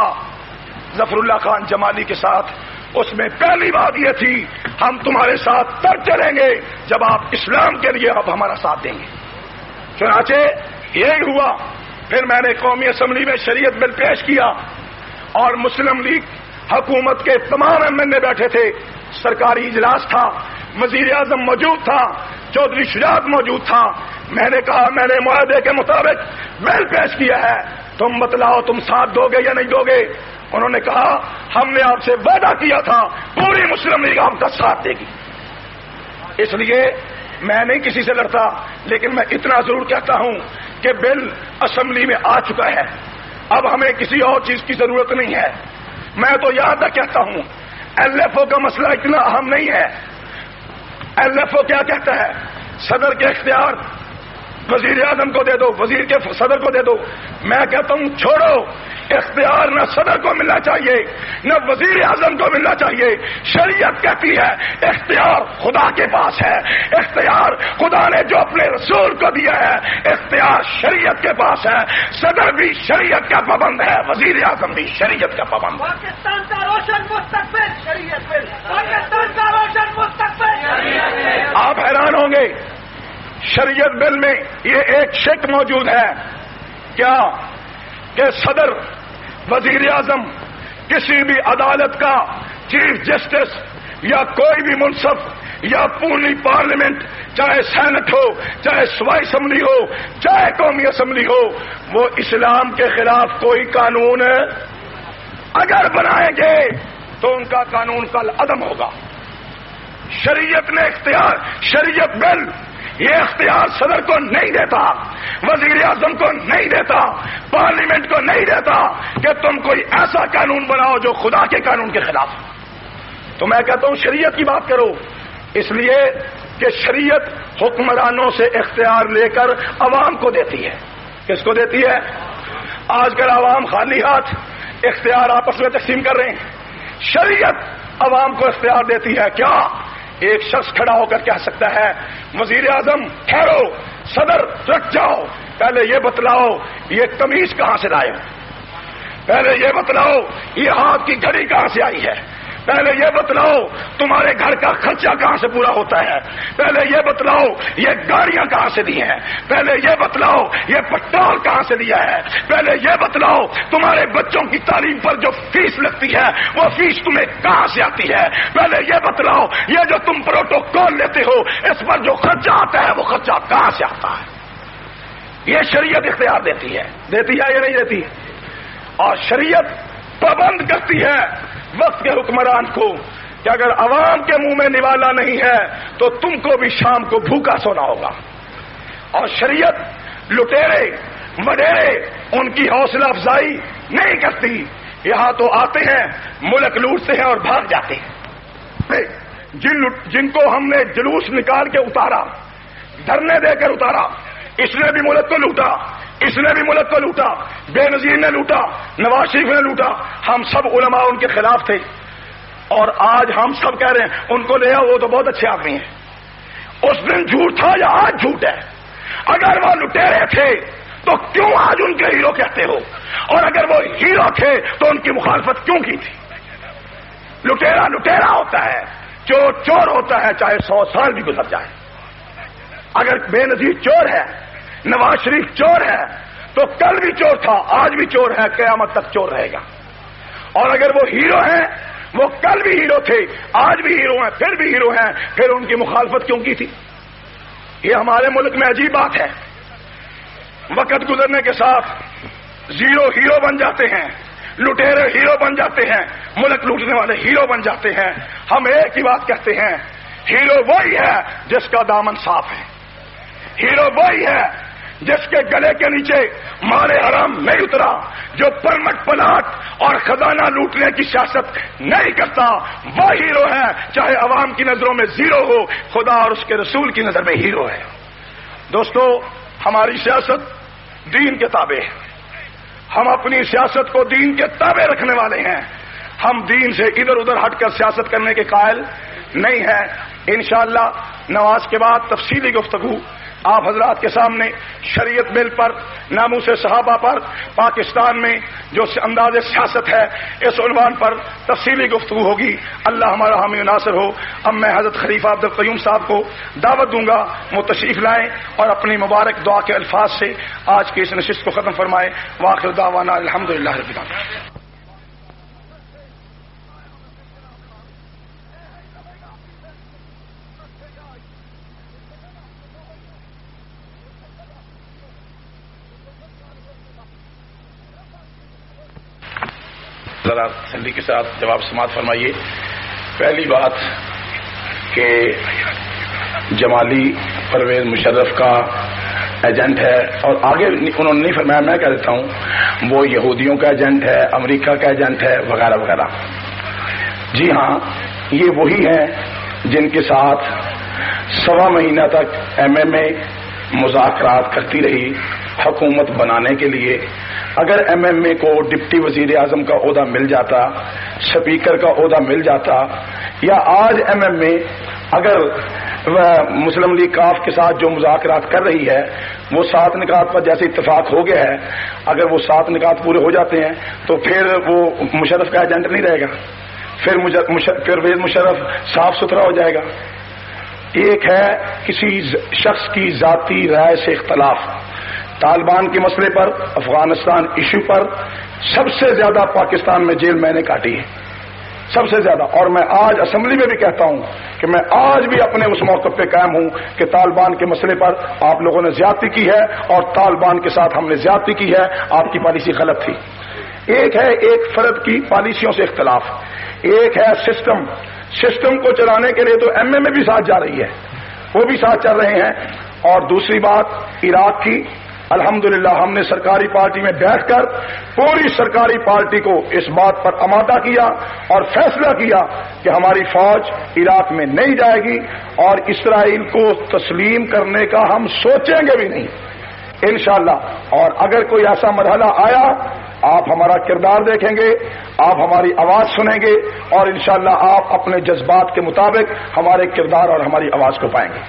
ظفر اللہ خان جمالی کے ساتھ، اس میں پہلی بات یہ تھی ہم تمہارے ساتھ تب چلیں گے جب آپ اسلام کے لیے آپ ہمارا ساتھ دیں گے. چنانچہ یہی ہوا. پھر میں نے قومی اسمبلی میں شریعت بل پیش کیا اور مسلم لیگ حکومت کے تمام MNA بیٹھے تھے، سرکاری اجلاس تھا، وزیر اعظم موجود تھا، چودھری شجاعت موجود تھا. میں نے کہا میں نے معاہدے کے مطابق بل پیش کیا ہے، تم بتلاؤ تم ساتھ دو گے یا نہیں دو گے؟ انہوں نے کہا ہم نے آپ سے وعدہ کیا تھا پوری مسلم لیگ آپ کا ساتھ دے گی. اس لیے میں نہیں کسی سے لڑتا، لیکن میں اتنا ضرور کہتا ہوں کہ بل اسمبلی میں آ چکا ہے، اب ہمیں کسی اور چیز کی ضرورت نہیں ہے. میں تو یہاں تک کہتا ہوں LFO کا مسئلہ اتنا اہم نہیں ہے. LFO کیا کہتا ہے؟ صدر کے اختیار وزیر اعظم کو دے دو، وزیر کے صدر کو دے دو. میں کہتا ہوں چھوڑو، اختیار نہ صدر کو ملنا چاہیے نہ وزیر اعظم کو ملنا چاہیے. شریعت کہتی ہے اختیار خدا کے پاس ہے، اختیار خدا نے جو اپنے رسول کو دیا ہے اختیار شریعت کے پاس ہے. صدر بھی شریعت کا پابند ہے، وزیر اعظم بھی شریعت کا پابند ہے. پاکستان کا روشن مستقبل شریعت بل، پاکستان کا روشن مستقبل شریعت بل. آپ حیران ہوں گے شریعت بل میں یہ ایک شک موجود ہے کیا کہ صدر، وزیر اعظم، کسی بھی عدالت کا چیف جسٹس یا کوئی بھی منصف یا پوری پارلیمنٹ، چاہے سینٹ ہو، چاہے صوبائی اسمبلی ہو، چاہے قومی اسمبلی ہو، وہ اسلام کے خلاف کوئی قانون اگر بنائیں گے تو ان کا قانون کل عدم ہوگا. شریعت نے اختیار، شریعت بل یہ اختیار صدر کو نہیں دیتا، وزیر اعظم کو نہیں دیتا، پارلیمنٹ کو نہیں دیتا کہ تم کوئی ایسا قانون بناؤ جو خدا کے قانون کے خلاف. تو میں کہتا ہوں شریعت کی بات کرو، اس لیے کہ شریعت حکمرانوں سے اختیار لے کر عوام کو دیتی ہے. کس کو دیتی ہے؟ آج کل عوام خالی ہاتھ اختیار آپس میں تقسیم کر رہے ہیں. شریعت عوام کو اختیار دیتی ہے. کیا ایک شخص کھڑا ہو کر کہہ سکتا ہے وزیر اعظم ٹھہرو، صدر رک جاؤ، پہلے یہ بتلاؤ یہ قمیض کہاں سے لائے ہو، پہلے یہ بتلاؤ یہ ہاتھ کی گھڑی کہاں سے آئی ہے، پہلے یہ بتلاؤ تمہارے گھر کا خرچہ کہاں سے پورا ہوتا ہے، پہلے یہ بتلاؤ یہ گاڑیاں کہاں سے دی ہیں، پہلے یہ بتلاؤ یہ پٹرول کہاں سے دیا ہے، پہلے یہ بتلاؤ تمہارے بچوں کی تعلیم پر جو فیس لگتی ہے وہ فیس تمہیں کہاں سے آتی ہے، پہلے یہ بتلاؤ یہ جو تم پروٹوکول لیتے ہو اس پر جو خرچہ آتا ہے وہ خرچہ کہاں سے آتا ہے. یہ شریعت اختیار دیتی ہے یا نہیں دیتی؟ اور شریعت پابند کرتی ہے وقت کے حکمران کو کہ اگر عوام کے منہ میں نوالا نہیں ہے تو تم کو بھی شام کو بھوکا سونا ہوگا. اور شریعت لٹیرے وڈیرے ان کی حوصلہ افزائی نہیں کرتی. یہاں تو آتے ہیں ملک لوٹتے ہیں اور بھاگ جاتے ہیں. جن کو ہم نے جلوس نکال کے اتارا، دھرنے دے کر اتارا، اس نے بھی ملک کو لوٹا، اس نے بھی ملک کو لوٹا، بے نظیر نے لوٹا، نواز شریف نے لوٹا. ہم سب علماء ان کے خلاف تھے اور آج ہم سب کہہ رہے ہیں ان کو لے آؤ، وہ تو بہت اچھے آدمی ہیں. اس دن جھوٹ تھا یا آج جھوٹ ہے؟ اگر وہ لٹیرے تھے تو کیوں آج ان کے ہیرو کہتے ہو؟ اور اگر وہ ہیرو تھے تو ان کی مخالفت کیوں کی تھی؟ لٹیرا لٹیرا ہوتا ہے، چور چور ہوتا ہے، چاہے 100 سال بھی گزر جائے. اگر بے نظیر چور ہے، نواز شریف چور ہے تو کل بھی چور تھا، آج بھی چور ہے، قیامت تک چور رہے گا. اور اگر وہ ہیرو ہیں، وہ کل بھی ہیرو تھے، آج بھی ہیرو ہیں، پھر بھی ہیرو ہیں، پھر ان کی مخالفت کیوں کی تھی؟ یہ ہمارے ملک میں عجیب بات ہے. وقت گزرنے کے ساتھ زیرو ہیرو بن جاتے ہیں، لٹیرے ہیرو بن جاتے ہیں، ملک لوٹنے والے ہیرو بن جاتے ہیں. ہم ایک ہی بات کہتے ہیں، ہیرو وہی ہے جس کا دامن صاف ہے، ہیرو وہی ہے جس کے گلے کے نیچے مال حرام نہیں اترا، جو پرمٹ پلاٹ اور خزانہ لوٹنے کی سیاست نہیں کرتا. وہ ہیرو ہے، چاہے عوام کی نظروں میں زیرو ہو، خدا اور اس کے رسول کی نظر میں ہیرو ہے. دوستو، ہماری سیاست دین کے تابع ہے. ہم اپنی سیاست کو دین کے تابع رکھنے والے ہیں. ہم دین سے ادھر ادھر ہٹ کر سیاست کرنے کے قائل نہیں ہیں. انشاءاللہ نماز کے بعد تفصیلی گفتگو آپ حضرات کے سامنے شریعت بل پر، ناموس صحابہ پر، پاکستان میں جو انداز سیاست ہے اس عنوان پر تفصیلی گفتگو ہوگی. اللہ ہمارا حامی و ناصر ہو. اب میں حضرت خلیفہ عبد القیوم صاحب کو دعوت دوں گا وہ تشریف لائیں اور اپنی مبارک دعا کے الفاظ سے آج کی اس نشست کو ختم فرمائیں. وآخر دعوانا الحمدللہ رب العالمین. ذرا تسلی کے ساتھ جواب سماعت فرمائیے. پہلی بات کہ جمالی پرویز مشرف کا ایجنٹ ہے، اور آگے انہوں نے نہیں فرمایا، میں کہہ دیتا ہوں وہ یہودیوں کا ایجنٹ ہے، امریکہ کا ایجنٹ ہے، وغیرہ وغیرہ. جی ہاں، یہ وہی ہیں جن کے ساتھ 1.25 مہینہ تک MMA مذاکرات کرتی رہی حکومت بنانے کے لیے. اگر ایم ایم اے کو ڈپٹی وزیر اعظم کا عہدہ مل جاتا, اسپیکر کا عہدہ مل جاتا, یا آج ایم ایم اے اگر مسلم لیگ کاف کے ساتھ جو مذاکرات کر رہی ہے وہ 7 نکات پر جیسے اتفاق ہو گیا ہے, اگر وہ 7 نکات پورے ہو جاتے ہیں تو پھر وہ مشرف کا ایجنٹ نہیں رہے گا, پھر پرویز مشرف صاف ستھرا ہو جائے گا. ایک ہے کسی شخص کی ذاتی رائے سے اختلاف. طالبان کے مسئلے پر, افغانستان ایشو پر سب سے زیادہ پاکستان میں جیل میں نے کاٹی ہے, سب سے زیادہ. اور میں آج اسمبلی میں بھی کہتا ہوں کہ میں آج بھی اپنے اس موقف پہ قائم ہوں کہ طالبان کے مسئلے پر آپ لوگوں نے زیادتی کی ہے اور طالبان کے ساتھ ہم نے زیادتی کی ہے, آپ کی پالیسی غلط تھی. ایک ہے ایک فرد کی پالیسیوں سے اختلاف, ایک ہے سسٹم کو چلانے کے لیے تو ایم ایم اے بھی ساتھ جا رہی ہے, وہ بھی ساتھ چل رہے ہیں. اور دوسری بات عراق کی, الحمدللہ ہم نے سرکاری پارٹی میں بیٹھ کر پوری سرکاری پارٹی کو اس بات پر آمادہ کیا اور فیصلہ کیا کہ ہماری فوج عراق میں نہیں جائے گی اور اسرائیل کو تسلیم کرنے کا ہم سوچیں گے بھی نہیں انشاءاللہ. اور اگر کوئی ایسا مرحلہ آیا آپ ہمارا کردار دیکھیں گے, آپ ہماری آواز سنیں گے اور انشاءاللہ آپ اپنے جذبات کے مطابق ہمارے کردار اور ہماری آواز کو پائیں گے.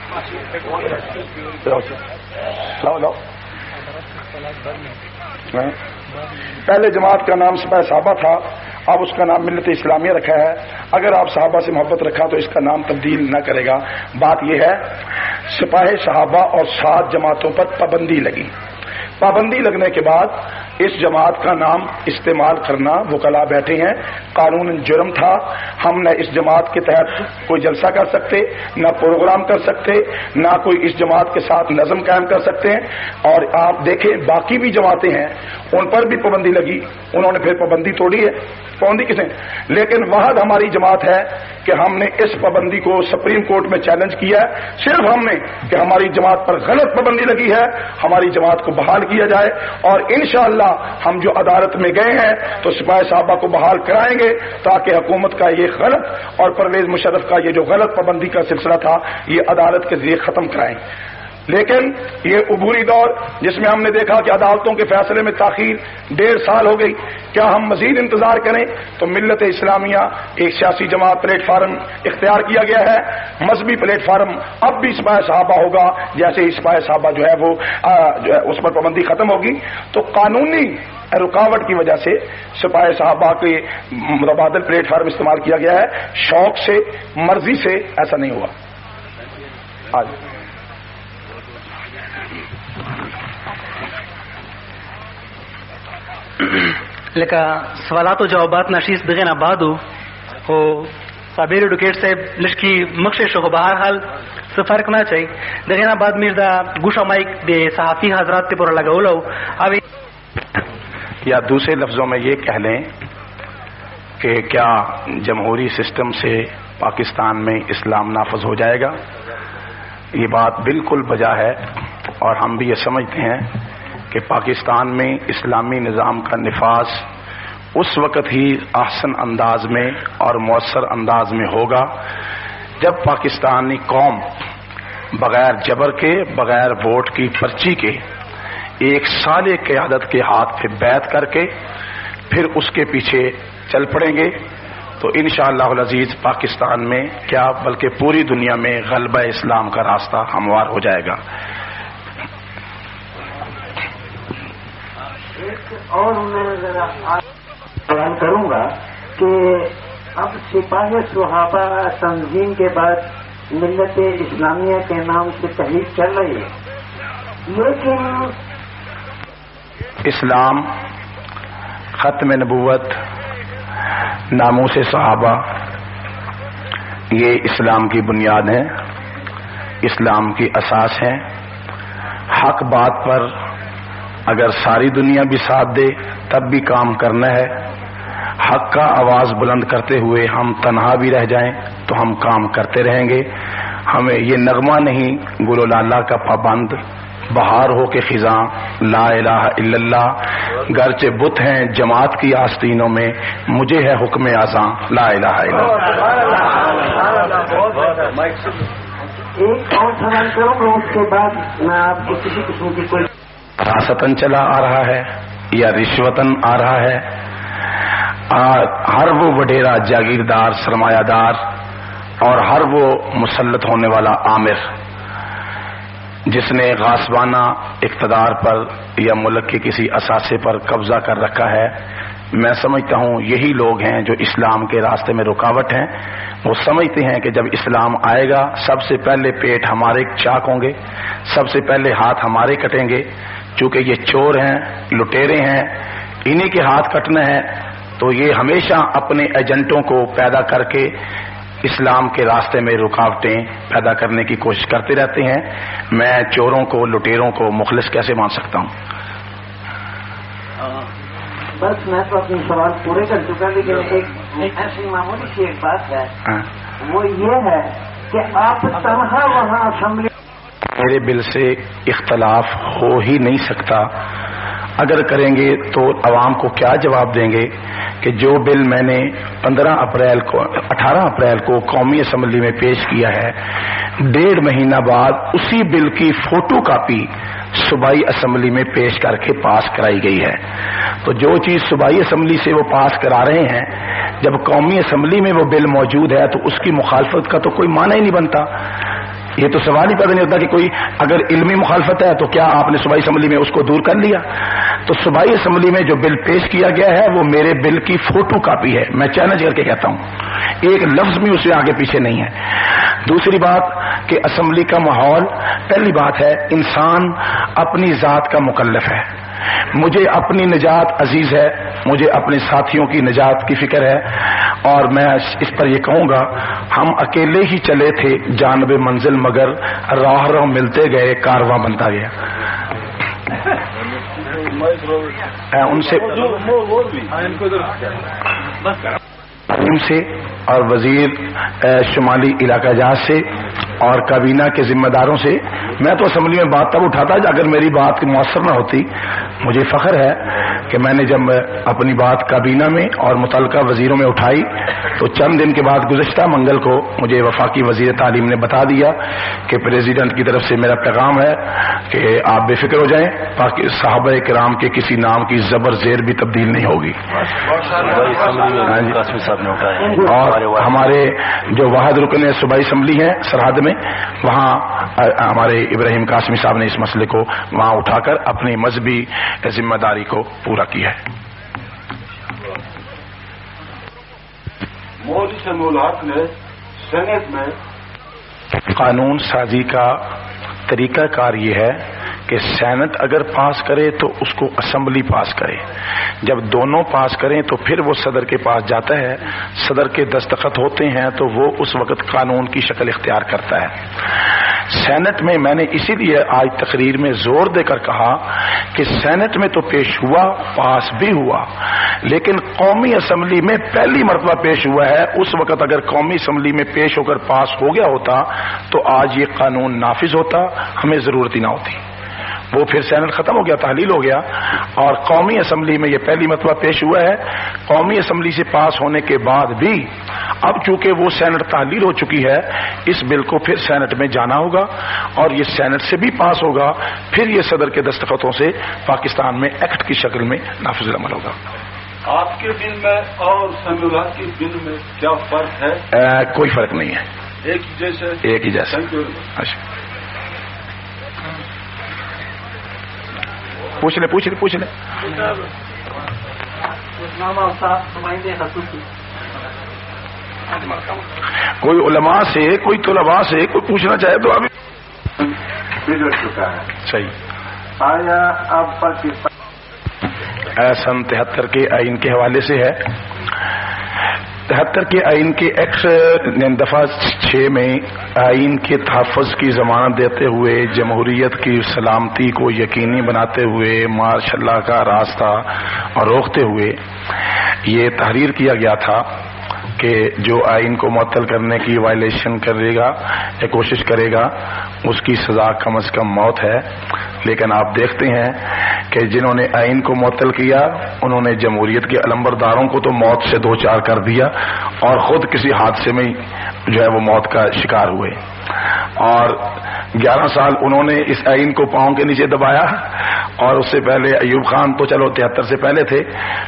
پہلے جماعت کا نام سپاہ صحابہ تھا, اب اس کا نام ملت اسلامیہ رکھا ہے. اگر آپ صحابہ سے محبت رکھا تو اس کا نام تبدیل نہ کرے گا. بات یہ ہے سپاہ صحابہ اور 7 جماعتوں پر پابندی لگی. پابندی لگنے کے بعد اس جماعت کا نام استعمال کرنا وکلاء بیٹھے ہیں, قانون جرم تھا. ہم نہ اس جماعت کے تحت کوئی جلسہ کر سکتے, نہ پروگرام کر سکتے, نہ کوئی اس جماعت کے ساتھ نظم قائم کر سکتے ہیں. اور آپ دیکھیں باقی بھی جماعتیں ہیں ان پر بھی پابندی لگی, انہوں نے پھر پابندی توڑی ہے. پابندی کس نے؟ لیکن وحد ہماری جماعت ہے کہ ہم نے اس پابندی کو سپریم کورٹ میں چیلنج کیا ہے, صرف ہم نے کہ ہماری جماعت پر غلط پابندی لگی ہے, ہماری جماعت کو بحال کیا جائے. اور انشاءاللہ ہم جو عدالت میں گئے ہیں تو سپاہ صحابہ کو بحال کرائیں گے تاکہ حکومت کا یہ غلط اور پرویز مشرف کا یہ جو غلط پابندی کا سلسلہ تھا یہ عدالت کے ذریعے ختم کرائیں. لیکن یہ عبوری دور جس میں ہم نے دیکھا کہ عدالتوں کے فیصلے میں تاخیر 1.5 سال ہو گئی, کیا ہم مزید انتظار کریں؟ تو ملت اسلامیہ ایک سیاسی جماعت پلیٹ فارم اختیار کیا گیا ہے, مذہبی پلیٹ فارم. اب بھی سپاہ صحابہ ہوگا, جیسے ہی سپاہ صحابہ جو ہے وہ اس پر پابندی ختم ہوگی تو قانونی رکاوٹ کی وجہ سے سپاہ صحابہ کے متبادل پلیٹ فارم استعمال کیا گیا ہے. شوق سے مرضی سے ایسا نہیں ہوا. آج لکه سوالات او جوابات نشیز دغه نه بعدو خو صابر ایڈوکیٹ صاحب لشکی مخشه شو به هر حال څه فرق نه چي. دغه نه بعد میر دا گوشا مایک د صحافی حضرات ته پر لگاولو او یا دوسرے لفظوں میں یہ کہہ لیں کہ کیا جمہوری سسٹم سے پاکستان میں اسلام نافذ ہو جائے گا؟ یہ بات بالکل بجا ہے اور ہم بھی یہ سمجھتے ہیں کہ پاکستان میں اسلامی نظام کا نفاذ اس وقت ہی احسن انداز میں اور مؤثر انداز میں ہوگا جب پاکستانی قوم بغیر جبر کے, بغیر ووٹ کی پرچی کے ایک صالح قیادت کے ہاتھ پہ بیعت کر کے پھر اس کے پیچھے چل پڑیں گے تو انشاءاللہ العزیز پاکستان میں کیا بلکہ پوری دنیا میں غلبہ اسلام کا راستہ ہموار ہو جائے گا. اور میں ذرا بیان کروں گا کہ اب سپاہ صحابہ تنظیم کے بعد ملت اسلامیہ کے نام سے تحریک چل رہی ہے, لیکن اسلام, ختم نبوت, ناموس صحابہ یہ اسلام کی بنیاد ہیں, اسلام کی اساس ہیں. حق بات پر اگر ساری دنیا بھی ساتھ دے تب بھی کام کرنا ہے. حق کا آواز بلند کرتے ہوئے ہم تنہا بھی رہ جائیں تو ہم کام کرتے رہیں گے. ہمیں یہ نغمہ نہیں گل و لالہ کا پابند, بہار ہو کے خزاں لا الہ الا اللہ, گرچہ بت ہیں جماعت کی آستینوں میں مجھے ہے حکم اذاں لا الہ الا اللہ. ایک اور سوال کروں گا، اس کے بعد میں آپ کو کسی قسم کی کوئی راستن چلا آ رہا ہے یا رشوتن آ رہا ہے، ہر وہ وڈیرا جاگیردار سرمایہ دار اور ہر وہ مسلط ہونے والا آمر جس نے غاصبانہ اقتدار پر یا ملک کے کسی اثاثے پر قبضہ کر رکھا ہے، میں سمجھتا ہوں یہی لوگ ہیں جو اسلام کے راستے میں رکاوٹ ہیں۔ وہ سمجھتے ہیں کہ جب اسلام آئے گا سب سے پہلے پیٹ ہمارے چاک ہوں گے، سب سے پہلے ہاتھ ہمارے کٹیں گے، چونکہ یہ چور ہیں، لٹیرے ہیں، انہی کے ہاتھ کٹنے ہیں، تو یہ ہمیشہ اپنے ایجنٹوں کو پیدا کر کے اسلام کے راستے میں رکاوٹیں پیدا کرنے کی کوشش کرتے رہتے ہیں۔ میں چوروں کو، لٹیروں کو مخلص کیسے مان سکتا ہوں؟ بس میں تو اپنے سوال پورے کر چکا، لیکن ایک ایسی معمولی سی ایک بات ہے، وہ یہ ہے کہ آپ تنہا وہاں اسمبلی میرے بل سے اختلاف ہو ہی نہیں سکتا، اگر کریں گے تو عوام کو کیا جواب دیں گے کہ جو بل میں نے 18 اپریل کو قومی اسمبلی میں پیش کیا ہے، 1.5 مہینہ بعد اسی بل کی فوٹو کاپی صوبائی اسمبلی میں پیش کر کے پاس کرائی گئی ہے۔ تو جو چیز صوبائی اسمبلی سے وہ پاس کرا رہے ہیں، جب قومی اسمبلی میں وہ بل موجود ہے تو اس کی مخالفت کا تو کوئی معنی ہی نہیں بنتا۔ یہ تو سوال ہی پیدا نہیں ہوتا کہ کوئی اگر علمی مخالفت ہے تو کیا آپ نے صوبائی اسمبلی میں اس کو دور کر لیا؟ تو صوبائی اسمبلی میں جو بل پیش کیا گیا ہے وہ میرے بل کی فوٹو کاپی ہے، میں چیلنج کر کے کہتا ہوں، ایک لفظ بھی اس سے آگے پیچھے نہیں ہے۔ دوسری بات کہ اسمبلی کا ماحول، پہلی بات ہے انسان اپنی ذات کا مکلف ہے، مجھے اپنی نجات عزیز ہے، مجھے اپنے ساتھیوں کی نجات کی فکر ہے، اور میں اس پر یہ کہوں گا ہم اکیلے ہی چلے تھے جانب منزل، مگر راہ راہ ملتے گئے کارواں بنتا گیا۔ ان سے اور وزیر شمالی علاقہ جات سے اور کابینہ کے ذمہ داروں سے میں تو اسمبلی میں بات تب اٹھاتا اگر میری بات مؤثر نہ ہوتی۔ مجھے فخر ہے کہ میں نے جب اپنی بات کابینہ میں اور متعلقہ وزیروں میں اٹھائی تو چند دن کے بعد گزشتہ منگل کو مجھے وفاقی وزیر تعلیم نے بتا دیا کہ پریزیڈنٹ کی طرف سے میرا پیغام ہے کہ آپ بے فکر ہو جائیں، تاکہ صحابہ کرام کے کسی نام کی زبر زیر بھی تبدیل نہیں ہوگی۔ اور ہمارے جو واحد رکن صوبائی اسمبلی ہیں سرحد میں، وہاں ہمارے ابراہیم قاسمی صاحب نے اس مسئلے کو وہاں اٹھا کر اپنی مذہبی ذمہ داری کو پورا کیا ہے۔ مودی شمولات نے سینٹ میں قانون سازی کا طریقہ کار یہ ہے کہ سینٹ اگر پاس کرے تو اس کو اسمبلی پاس کرے، جب دونوں پاس کریں تو پھر وہ صدر کے پاس جاتا ہے، صدر کے دستخط ہوتے ہیں تو وہ اس وقت قانون کی شکل اختیار کرتا ہے۔ سینٹ میں میں نے اسی لیے آج تقریر میں زور دے کر کہا کہ سینٹ میں تو پیش ہوا، پاس بھی ہوا، لیکن قومی اسمبلی میں پہلی مرتبہ پیش ہوا ہے۔ اس وقت اگر قومی اسمبلی میں پیش ہو کر پاس ہو گیا ہوتا تو آج یہ قانون نافذ ہوتا، ہمیں ضرورت ہی نہ ہوتی۔ وہ پھر سینٹ ختم ہو گیا، تحلیل ہو گیا، اور قومی اسمبلی میں یہ پہلی مرتبہ پیش ہوا ہے۔ قومی اسمبلی سے پاس ہونے کے بعد بھی اب چونکہ وہ سینٹ تحلیل ہو چکی ہے، اس بل کو پھر سینٹ میں جانا ہوگا اور یہ سینٹ سے بھی پاس ہوگا، پھر یہ صدر کے دستخطوں سے پاکستان میں ایکٹ کی شکل میں نافذ العمل ہوگا۔ آپ کے بل میں اور سمیولات کے بل میں کیا فرق ہے؟ کوئی فرق نہیں ہے، ایک ہی جیسے، ایک ہی جیسے۔ پوچھ لیں۔ کوئی علماء سے، کوئی طلباء سے کوئی پوچھنا چاہے تو ابھی بگڑ چکا ہے۔ صحیح۔ آیا آپ پر سن 73 کے آئین کے حوالے سے ہے۔ 73 کے آئین کے ایکٹ دفعہ 6 میں آئین کے تحفظ کی ضمانت دیتے ہوئے جمہوریت کی سلامتی کو یقینی بناتے ہوئے مارش اللہ کا راستہ اور روکتے ہوئے یہ تحریر کیا گیا تھا کہ جو آئین کو معطل کرنے کی وائلیشن کرے گا یا کوشش کرے گا اس کی سزا کم از کم موت ہے۔ لیکن آپ دیکھتے ہیں کہ جنہوں نے آئین کو معطل کیا انہوں نے جمہوریت کے علمبرداروں کو تو موت سے دو چار کر دیا اور خود کسی حادثے میں جو ہے وہ موت کا شکار ہوئے۔ اور 11 سال انہوں نے اس آئین کو پاؤں کے نیچے دبایا، اور اس سے پہلے ایوب خان تو چلو 73 سے پہلے تھے،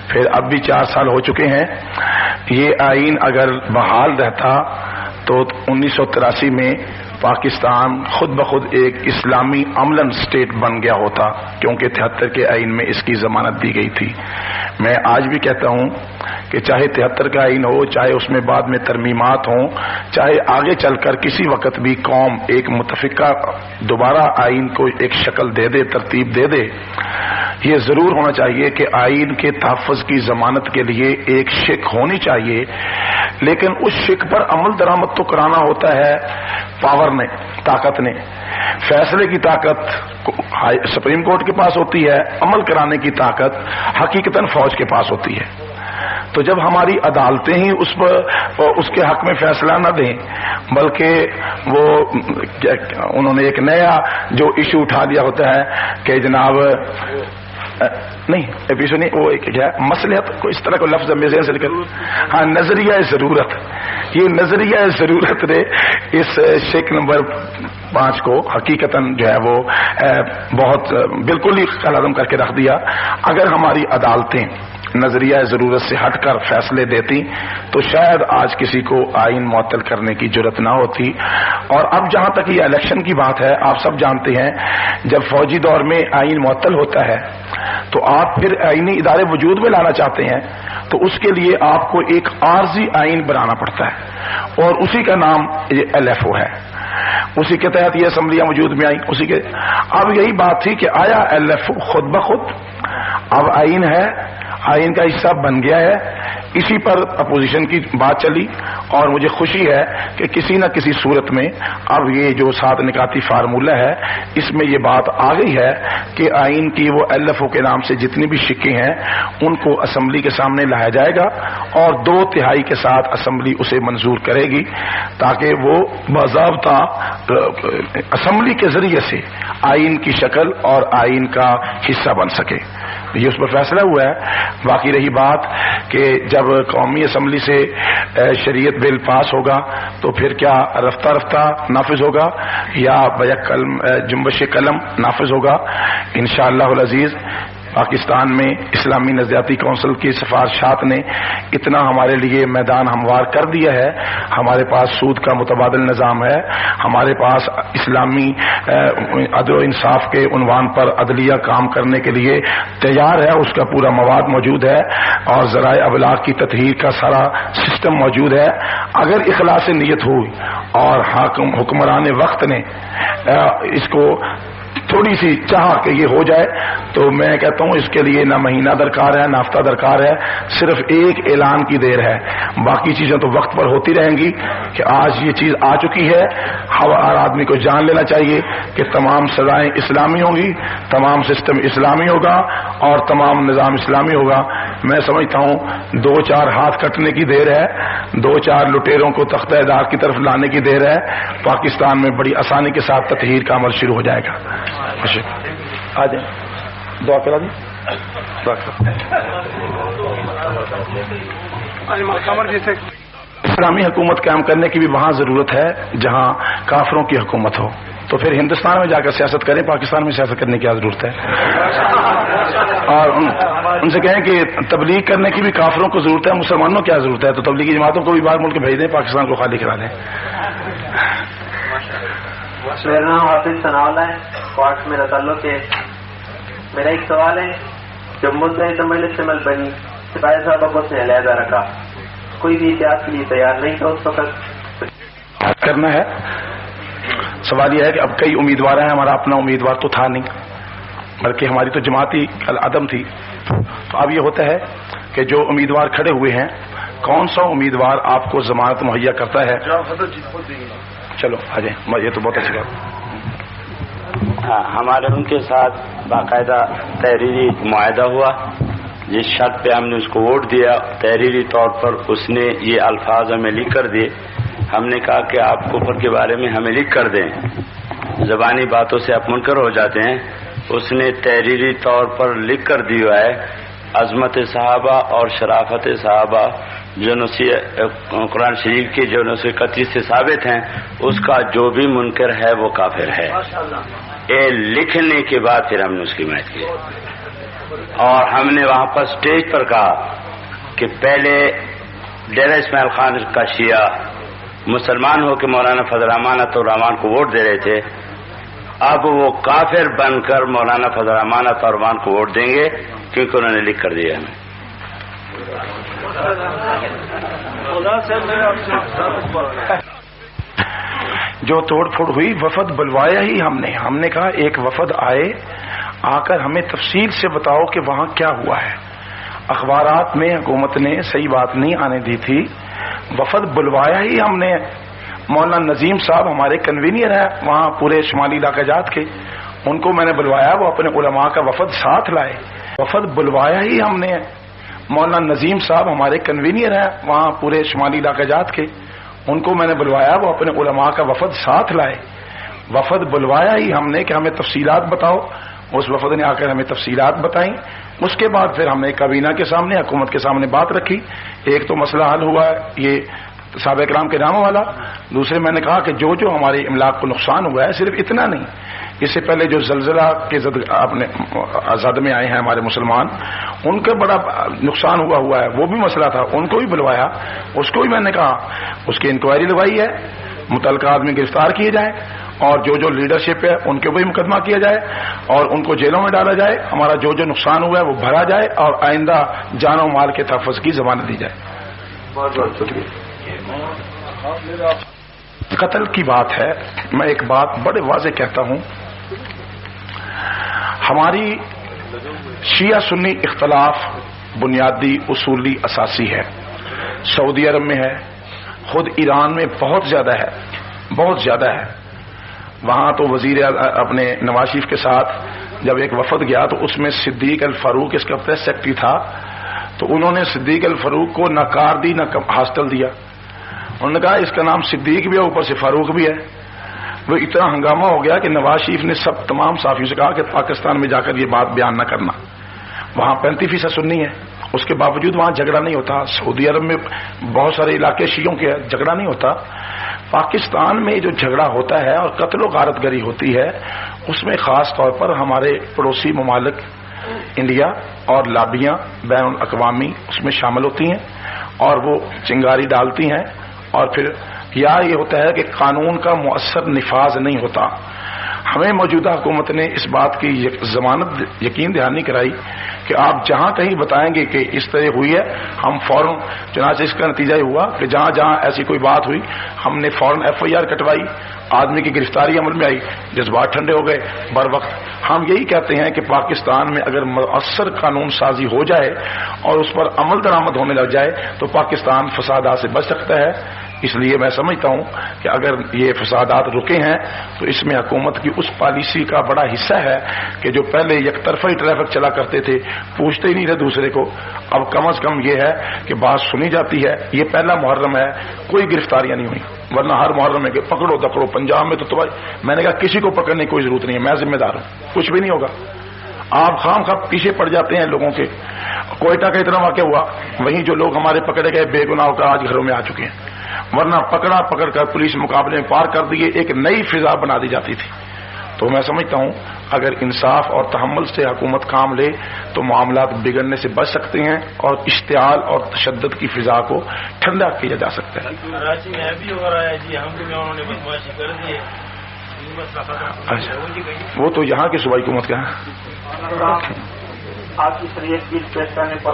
پھر اب بھی 4 سال ہو چکے ہیں۔ یہ آئین اگر بحال رہتا تو 1983 میں پاکستان خود بخود ایک اسلامی عملاً اسٹیٹ بن گیا ہوتا، کیونکہ 73 کے آئین میں اس کی ضمانت دی گئی تھی۔ میں آج بھی کہتا ہوں کہ چاہے 73 کا آئین ہو، چاہے اس میں بعد میں ترمیمات ہوں، چاہے آگے چل کر کسی وقت بھی قوم ایک متفقہ دوبارہ آئین کو ایک شکل دے دے، ترتیب دے دے، یہ ضرور ہونا چاہیے کہ آئین کے تحفظ کی ضمانت کے لیے ایک شک ہونی چاہیے، لیکن اس شک پر عمل درآمد تو کرانا ہوتا ہے پاور نے، طاقت نے۔ فیصلے کی طاقت سپریم کورٹ کے پاس ہوتی ہے، عمل کرانے کی طاقت حقیقتاً فوج کے پاس ہوتی ہے۔ تو جب ہماری عدالتیں ہی اس کے حق میں فیصلہ نہ دیں، بلکہ وہ انہوں نے ایک نیا جو ایشو اٹھا دیا ہوتا ہے کہ جناب نہیں ایشو نہیں، وہ کیا ہے مصلحت کو اس طرح کو لفظ میں ذہن سے نکل، ہاں نظریہ ضرورت، یہ نظریہ ضرورت نے اس شیک نمبر 5 کو حقیقتاً جو ہے وہ بہت بالکل ہی قلعدم کر کے رکھ دیا۔ اگر ہماری عدالتیں نظریہ ضرورت سے ہٹ کر فیصلے دیتی تو شاید آج کسی کو آئین معطل کرنے کی جرت نہ ہوتی۔ اور اب جہاں تک یہ الیکشن کی بات ہے، آپ سب جانتے ہیں جب فوجی دور میں آئین معطل ہوتا ہے تو آپ پھر آئینی ادارے وجود میں لانا چاہتے ہیں، تو اس کے لیے آپ کو ایک عارضی آئین بنانا پڑتا ہے، اور اسی کا نام یہ LFO ہے۔ اسی کے تحت یہ اسمبلیاں وجود میں آئیں، اسی کے اب یہی بات تھی کہ آیا LFO خود بخود اب آئین ہے، آئین کا حصہ بن گیا ہے۔ اسی پر اپوزیشن کی بات چلی، اور مجھے خوشی ہے کہ کسی نہ کسی صورت میں اب یہ جو 7 نکاتی فارمولہ ہے اس میں یہ بات آ گئی ہے کہ آئین کی وہ LFO کے نام سے جتنی بھی شکیں ہیں ان کو اسمبلی کے سامنے لایا جائے گا، اور 2/3 کے ساتھ اسمبلی اسے منظور کرے گی، تاکہ وہ باضابطہ اسمبلی کے ذریعے سے آئین کی شکل اور آئین کا حصہ بن سکے۔ یہ اس پر فیصلہ ہوا ہے۔ باقی رہی بات کہ جب قومی اسمبلی سے شریعت بل پاس ہوگا تو پھر کیا رفتہ رفتہ نافذ ہوگا یا بیک جنبش قلم نافذ ہوگا؟ انشاءاللہ العزیز پاکستان میں اسلامی نظریاتی کونسل کی سفارشات نے اتنا ہمارے لیے میدان ہموار کر دیا ہے۔ ہمارے پاس سود کا متبادل نظام ہے، ہمارے پاس اسلامی عدل و انصاف کے عنوان پر عدلیہ کام کرنے کے لیے تیار ہے، اس کا پورا مواد موجود ہے، اور ذرائع ابلاغ کی تطہیر کا سارا سسٹم موجود ہے۔ اگر اخلاص نیت ہوئی اور حکمران وقت نے اس کو تھوڑی سی چاہ کہ یہ ہو جائے تو میں کہتا ہوں اس کے لیے نہ مہینہ درکار ہے نہ ہفتہ درکار ہے، صرف ایک اعلان کی دیر ہے، باقی چیزیں تو وقت پر ہوتی رہیں گی کہ آج یہ چیز آ چکی ہے۔ ہر آدمی کو جان لینا چاہیے کہ تمام سزائیں اسلامی ہوں گی، تمام سسٹم اسلامی ہوگا اور تمام نظام اسلامی ہوگا۔ میں سمجھتا ہوں 2-4 ہاتھ کٹنے کی دیر ہے، 2-4 لٹیروں کو تختہ دار کی طرف لانے کی دیر ہے، پاکستان میں بڑی آسانی کے ساتھ تطہیر کا عمل شروع ہو جائے گا۔ آ جائیں دعا کرا دیں۔ اسلامی حکومت قائم کرنے کی بھی وہاں ضرورت ہے جہاں کافروں کی حکومت ہو، تو پھر ہندوستان میں جا کر سیاست کریں، پاکستان میں سیاست کرنے کی کیا ضرورت ہے؟ اور ان سے کہیں کہ تبلیغ کرنے کی بھی کافروں کو ضرورت ہے، مسلمانوں کو کیا ضرورت ہے؟ تو تبلیغی جماعتوں کو بھی باہر ملک بھیج دیں، پاکستان کو خالی کرا دیں۔ میرا نام حافظ ثناء اللہ ہے، کوارٹر میرا تعلق ہے۔ میرا ایک سوال ہے، جب مدعی مجلس سے بنی سپاہی صاحبہ کو اس نے علیحدہ رکھا، کوئی بھی احتیاط کے لیے تیار نہیں تھا اس وقت کرنا ہے۔ سوال یہ ہے کہ اب کئی امیدوار ہیں، ہمارا اپنا امیدوار تو تھا نہیں، بلکہ ہماری تو جماعتی عدم تھی۔ تو اب یہ ہوتا ہے کہ جو امیدوار کھڑے ہوئے ہیں، کون سا امیدوار آپ کو ضمانت مہیا کرتا ہے؟ چلو آ جائیں، یہ تو بہت اچھی بات۔ ہاں، ہمارے ان کے ساتھ باقاعدہ تحریری معاہدہ ہوا، جس شرط پہ ہم نے اس کو ووٹ دیا، تحریری طور پر اس نے یہ الفاظ ہمیں لکھ کر دیے۔ ہم نے کہا کہ آپ کفر کے بارے میں ہمیں لکھ کر دیں، زبانی باتوں سے آپ منکر ہو جاتے ہیں۔ اس نے تحریری طور پر لکھ کر دیا ہے عظمت صحابہ اور شرافت صحابہ جو قرآن شریف کی جو 931 سے ثابت ہیں، اس کا جو بھی منکر ہے وہ کافر ہے. لکھنے کے بعد پھر ہم نے اس کی حمایت کی، اور ہم نے وہاں پر اسٹیج پر کہا کہ پہلے ڈیرہ اسماعیل خان کا شیعہ مسلمان ہو کے مولانا فضل الرحمان عطا الرحمان کو ووٹ دے رہے تھے، اب وہ کافر بن کر مولانا فضل الرحمان عطا الرحمان کو ووٹ دیں گے کیونکہ انہوں نے لکھ کر دیا ہمیں. جو توڑ پھوڑ ہوئی، وفد بلوایا ہی ہم نے کہا ایک وفد آئے، آ کر ہمیں تفصیل سے بتاؤ کہ وہاں کیا ہوا ہے. اخبارات میں حکومت نے صحیح بات نہیں آنے دی تھی، وفد بلوایا ہی ہم نے. مولانا نظیم صاحب ہمارے کنوینئر ہیں وہاں پورے شمالی علاقہ جات کے، ان کو میں نے بلوایا، وہ اپنے علماء کا وفد ساتھ لائے. وفد بلوایا ہی ہم نے. مولانا نظیم صاحب ہمارے کنوینئر ہیں وہاں پورے شمالی علاقہ جات کے، ان کو میں نے بلوایا، وہ اپنے علماء کا وفد ساتھ لائے. وفد بلوایا ہی ہم نے کہ ہمیں تفصیلات بتاؤ. اس وفد نے آ کر ہمیں تفصیلات بتائیں. اس کے بعد پھر ہم نے کابینہ کے سامنے، حکومت کے سامنے بات رکھی. ایک تو مسئلہ حل ہوا یہ صحابہ کرام کے ناموں والا. دوسرے میں نے کہا کہ جو ہمارے املاک کو نقصان ہوا ہے صرف اتنا نہیں، اس سے پہلے جو زلزلہ کے اپنے زد میں آئے ہیں ہمارے مسلمان، ان کا بڑا نقصان ہوا ہے، وہ بھی مسئلہ تھا، ان کو بھی بلوایا. اس کو بھی میں نے کہا اس کی انکوائری لگوائی ہے، متعلقہ آدمی گرفتار کیے جائیں، اور جو لیڈرشپ ہے ان کے اوپر مقدمہ کیا جائے اور ان کو جیلوں میں ڈالا جائے. ہمارا جو نقصان ہوا ہے وہ بھرا جائے اور آئندہ جان و مال کے تحفظ کی ضمانت دی جائے. بہت بہت شکریہ. قتل کی بات ہے، میں ایک بات بڑے واضح کہتا ہوں، ہماری شیعہ سنی اختلاف بنیادی اصولی اساسی ہے. سعودی عرب میں ہے، خود ایران میں بہت زیادہ ہے. وہاں تو وزیر اپنے نواز شریف کے ساتھ جب ایک وفد گیا تو اس میں صدیق الفاروق اس کا پریس سیکرٹری تھا، تو انہوں نے صدیق الفاروق کو نہ کار دی نہ ہاسٹل دیا. انہوں نے کہا اس کا نام صدیق بھی ہے، اوپر سے فاروق بھی ہے. وہ اتنا ہنگامہ ہو گیا کہ نواز شریف نے تمام صحافیوں سے کہا کہ پاکستان میں جا کر یہ بات بیان نہ کرنا. وہاں 35% سنی ہے، اس کے باوجود وہاں جھگڑا نہیں ہوتا. سعودی عرب میں بہت سارے علاقے شیعوں کے جھگڑا نہیں ہوتا. پاکستان میں جو جھگڑا ہوتا ہے اور قتل و غارت گری ہوتی ہے، اس میں خاص طور پر ہمارے پڑوسی ممالک انڈیا اور لابیاں بین الاقوامی اس میں شامل ہوتی ہیں اور وہ چنگاری ڈالتی ہیں، اور پھر یا یہ ہوتا ہے کہ قانون کا مؤثر نفاذ نہیں ہوتا. ہمیں موجودہ حکومت نے اس بات کی ضمانت یقین دہانی کرائی کہ آپ جہاں کہیں بتائیں گے کہ اس طرح ہوئی ہے، ہم فوراً، چنانچہ اس کا نتیجہ یہ ہوا کہ جہاں جہاں ایسی کوئی بات ہوئی ہم نے فوراً FIR کٹوائی، آدمی کی گرفتاری عمل میں آئی، جذبات ٹھنڈے ہو گئے بر وقت. ہم یہی کہتے ہیں کہ پاکستان میں اگر مؤثر قانون سازی ہو جائے اور اس پر عمل درآمد ہونے لگ جائے تو پاکستان فسادات سے بچ سکتا ہے. اس لیے میں سمجھتا ہوں کہ اگر یہ فسادات رکے ہیں تو اس میں حکومت کی اس پالیسی کا بڑا حصہ ہے کہ جو پہلے یک طرفہ ہی ٹریفک چلا کرتے تھے، پوچھتے ہی نہیں تھے دوسرے کو، اب کم از کم یہ ہے کہ بات سنی جاتی ہے. یہ پہلا محرم ہے، کوئی گرفتاریاں نہیں ہوئی، ورنہ ہر محرم ہے کہ پکڑو دکڑو. پنجاب میں تو میں نے کہا کسی کو پکڑنے کی کوئی ضرورت نہیں ہے، میں ذمہ دار ہوں، کچھ بھی نہیں ہوگا. آپ خام خواہ پیچھے پڑ جاتے ہیں لوگوں کے. کوئٹہ کا اتنا واقعہ ہوا، وہیں جو لوگ ہمارے پکڑے گئے بے گناہ ہو کر آج گھروں میں آ چکے ہیں، ورنہ پکڑ کر پولیس مقابلے میں پار کر دیے، ایک نئی فضا بنا دی جاتی تھی. تو میں سمجھتا ہوں اگر انصاف اور تحمل سے حکومت کام لے تو معاملات بگڑنے سے بچ سکتے ہیں اور اشتعال اور تشدد کی فضا کو ٹھنڈا کیا جا سکتا ہے. وہ تو یہاں کی صوبائی حکومت کا ہے. آپ کی شریعت بل پیش کرنے پر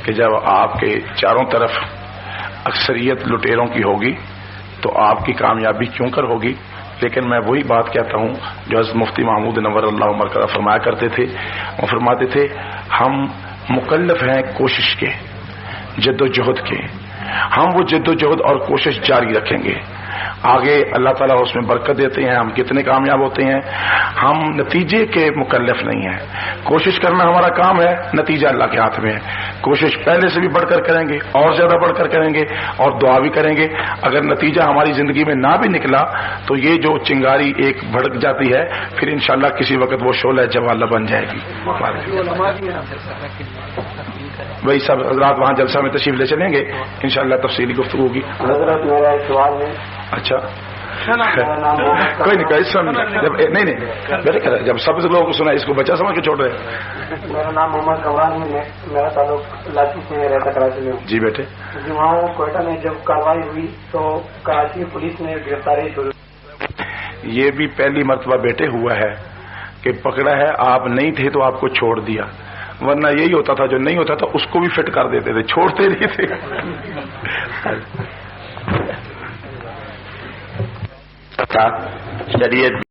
کہ جب آپ کے چاروں طرف اکثریت لٹیروں کی ہوگی تو آپ کی کامیابی کیوں کر ہوگی. لیکن میں وہی بات کہتا ہوں جو حضرت مفتی محمود نور اللہ مرکزہ فرمایا کرتے تھے. وہ فرماتے تھے ہم مکلف ہیں کوشش کے، جد و جہد کے. ہم وہ جد و جہد اور کوشش جاری رکھیں گے آگے اللہ تعالیٰ اس میں برکت دیتے ہیں، ہم کتنے کامیاب ہوتے ہیں. ہم نتیجے کے مکلف نہیں ہیں. کوشش کرنا ہمارا کام ہے، نتیجہ اللہ کے ہاتھ میں ہے. کوشش پہلے سے بھی بڑھ کر کریں گے، اور زیادہ بڑھ کر کریں گے، اور دعا بھی کریں گے. اگر نتیجہ ہماری زندگی میں نہ بھی نکلا تو یہ جو چنگاری ایک بھڑک جاتی ہے، پھر انشاءاللہ کسی وقت وہ شعلہ جوالا بن جائے گی. وہی سب حضرات وہاں جلسہ میں تشریف لے چلیں گے، انشاءاللہ تفصیلی گفتگو ہوگی. حضرت میرا ایک سوال ہے. اچھا کوئی نہیں جب نہیں بیٹے جب سب لوگوں کو سنا اس کو بچہ سمجھ کے چھوڑ رہے. میرا نام محمد کمران ہے، میرا تعلق لاچی سے رہتا کراچی میں. جی بیٹے. جی وہاں کوئٹہ میں جب کارروائی ہوئی تو کراچی پولیس نے گرفتاری شروع. یہ بھی پہلی مرتبہ بیٹے ہوا ہے کہ پکڑا ہے، آپ نہیں تھے تو آپ کو چھوڑ دیا، ورنہ یہی ہوتا تھا جو نہیں ہوتا تھا اس کو بھی فٹ کر دیتے تھے، چھوڑتے نہیں تھے. شریعت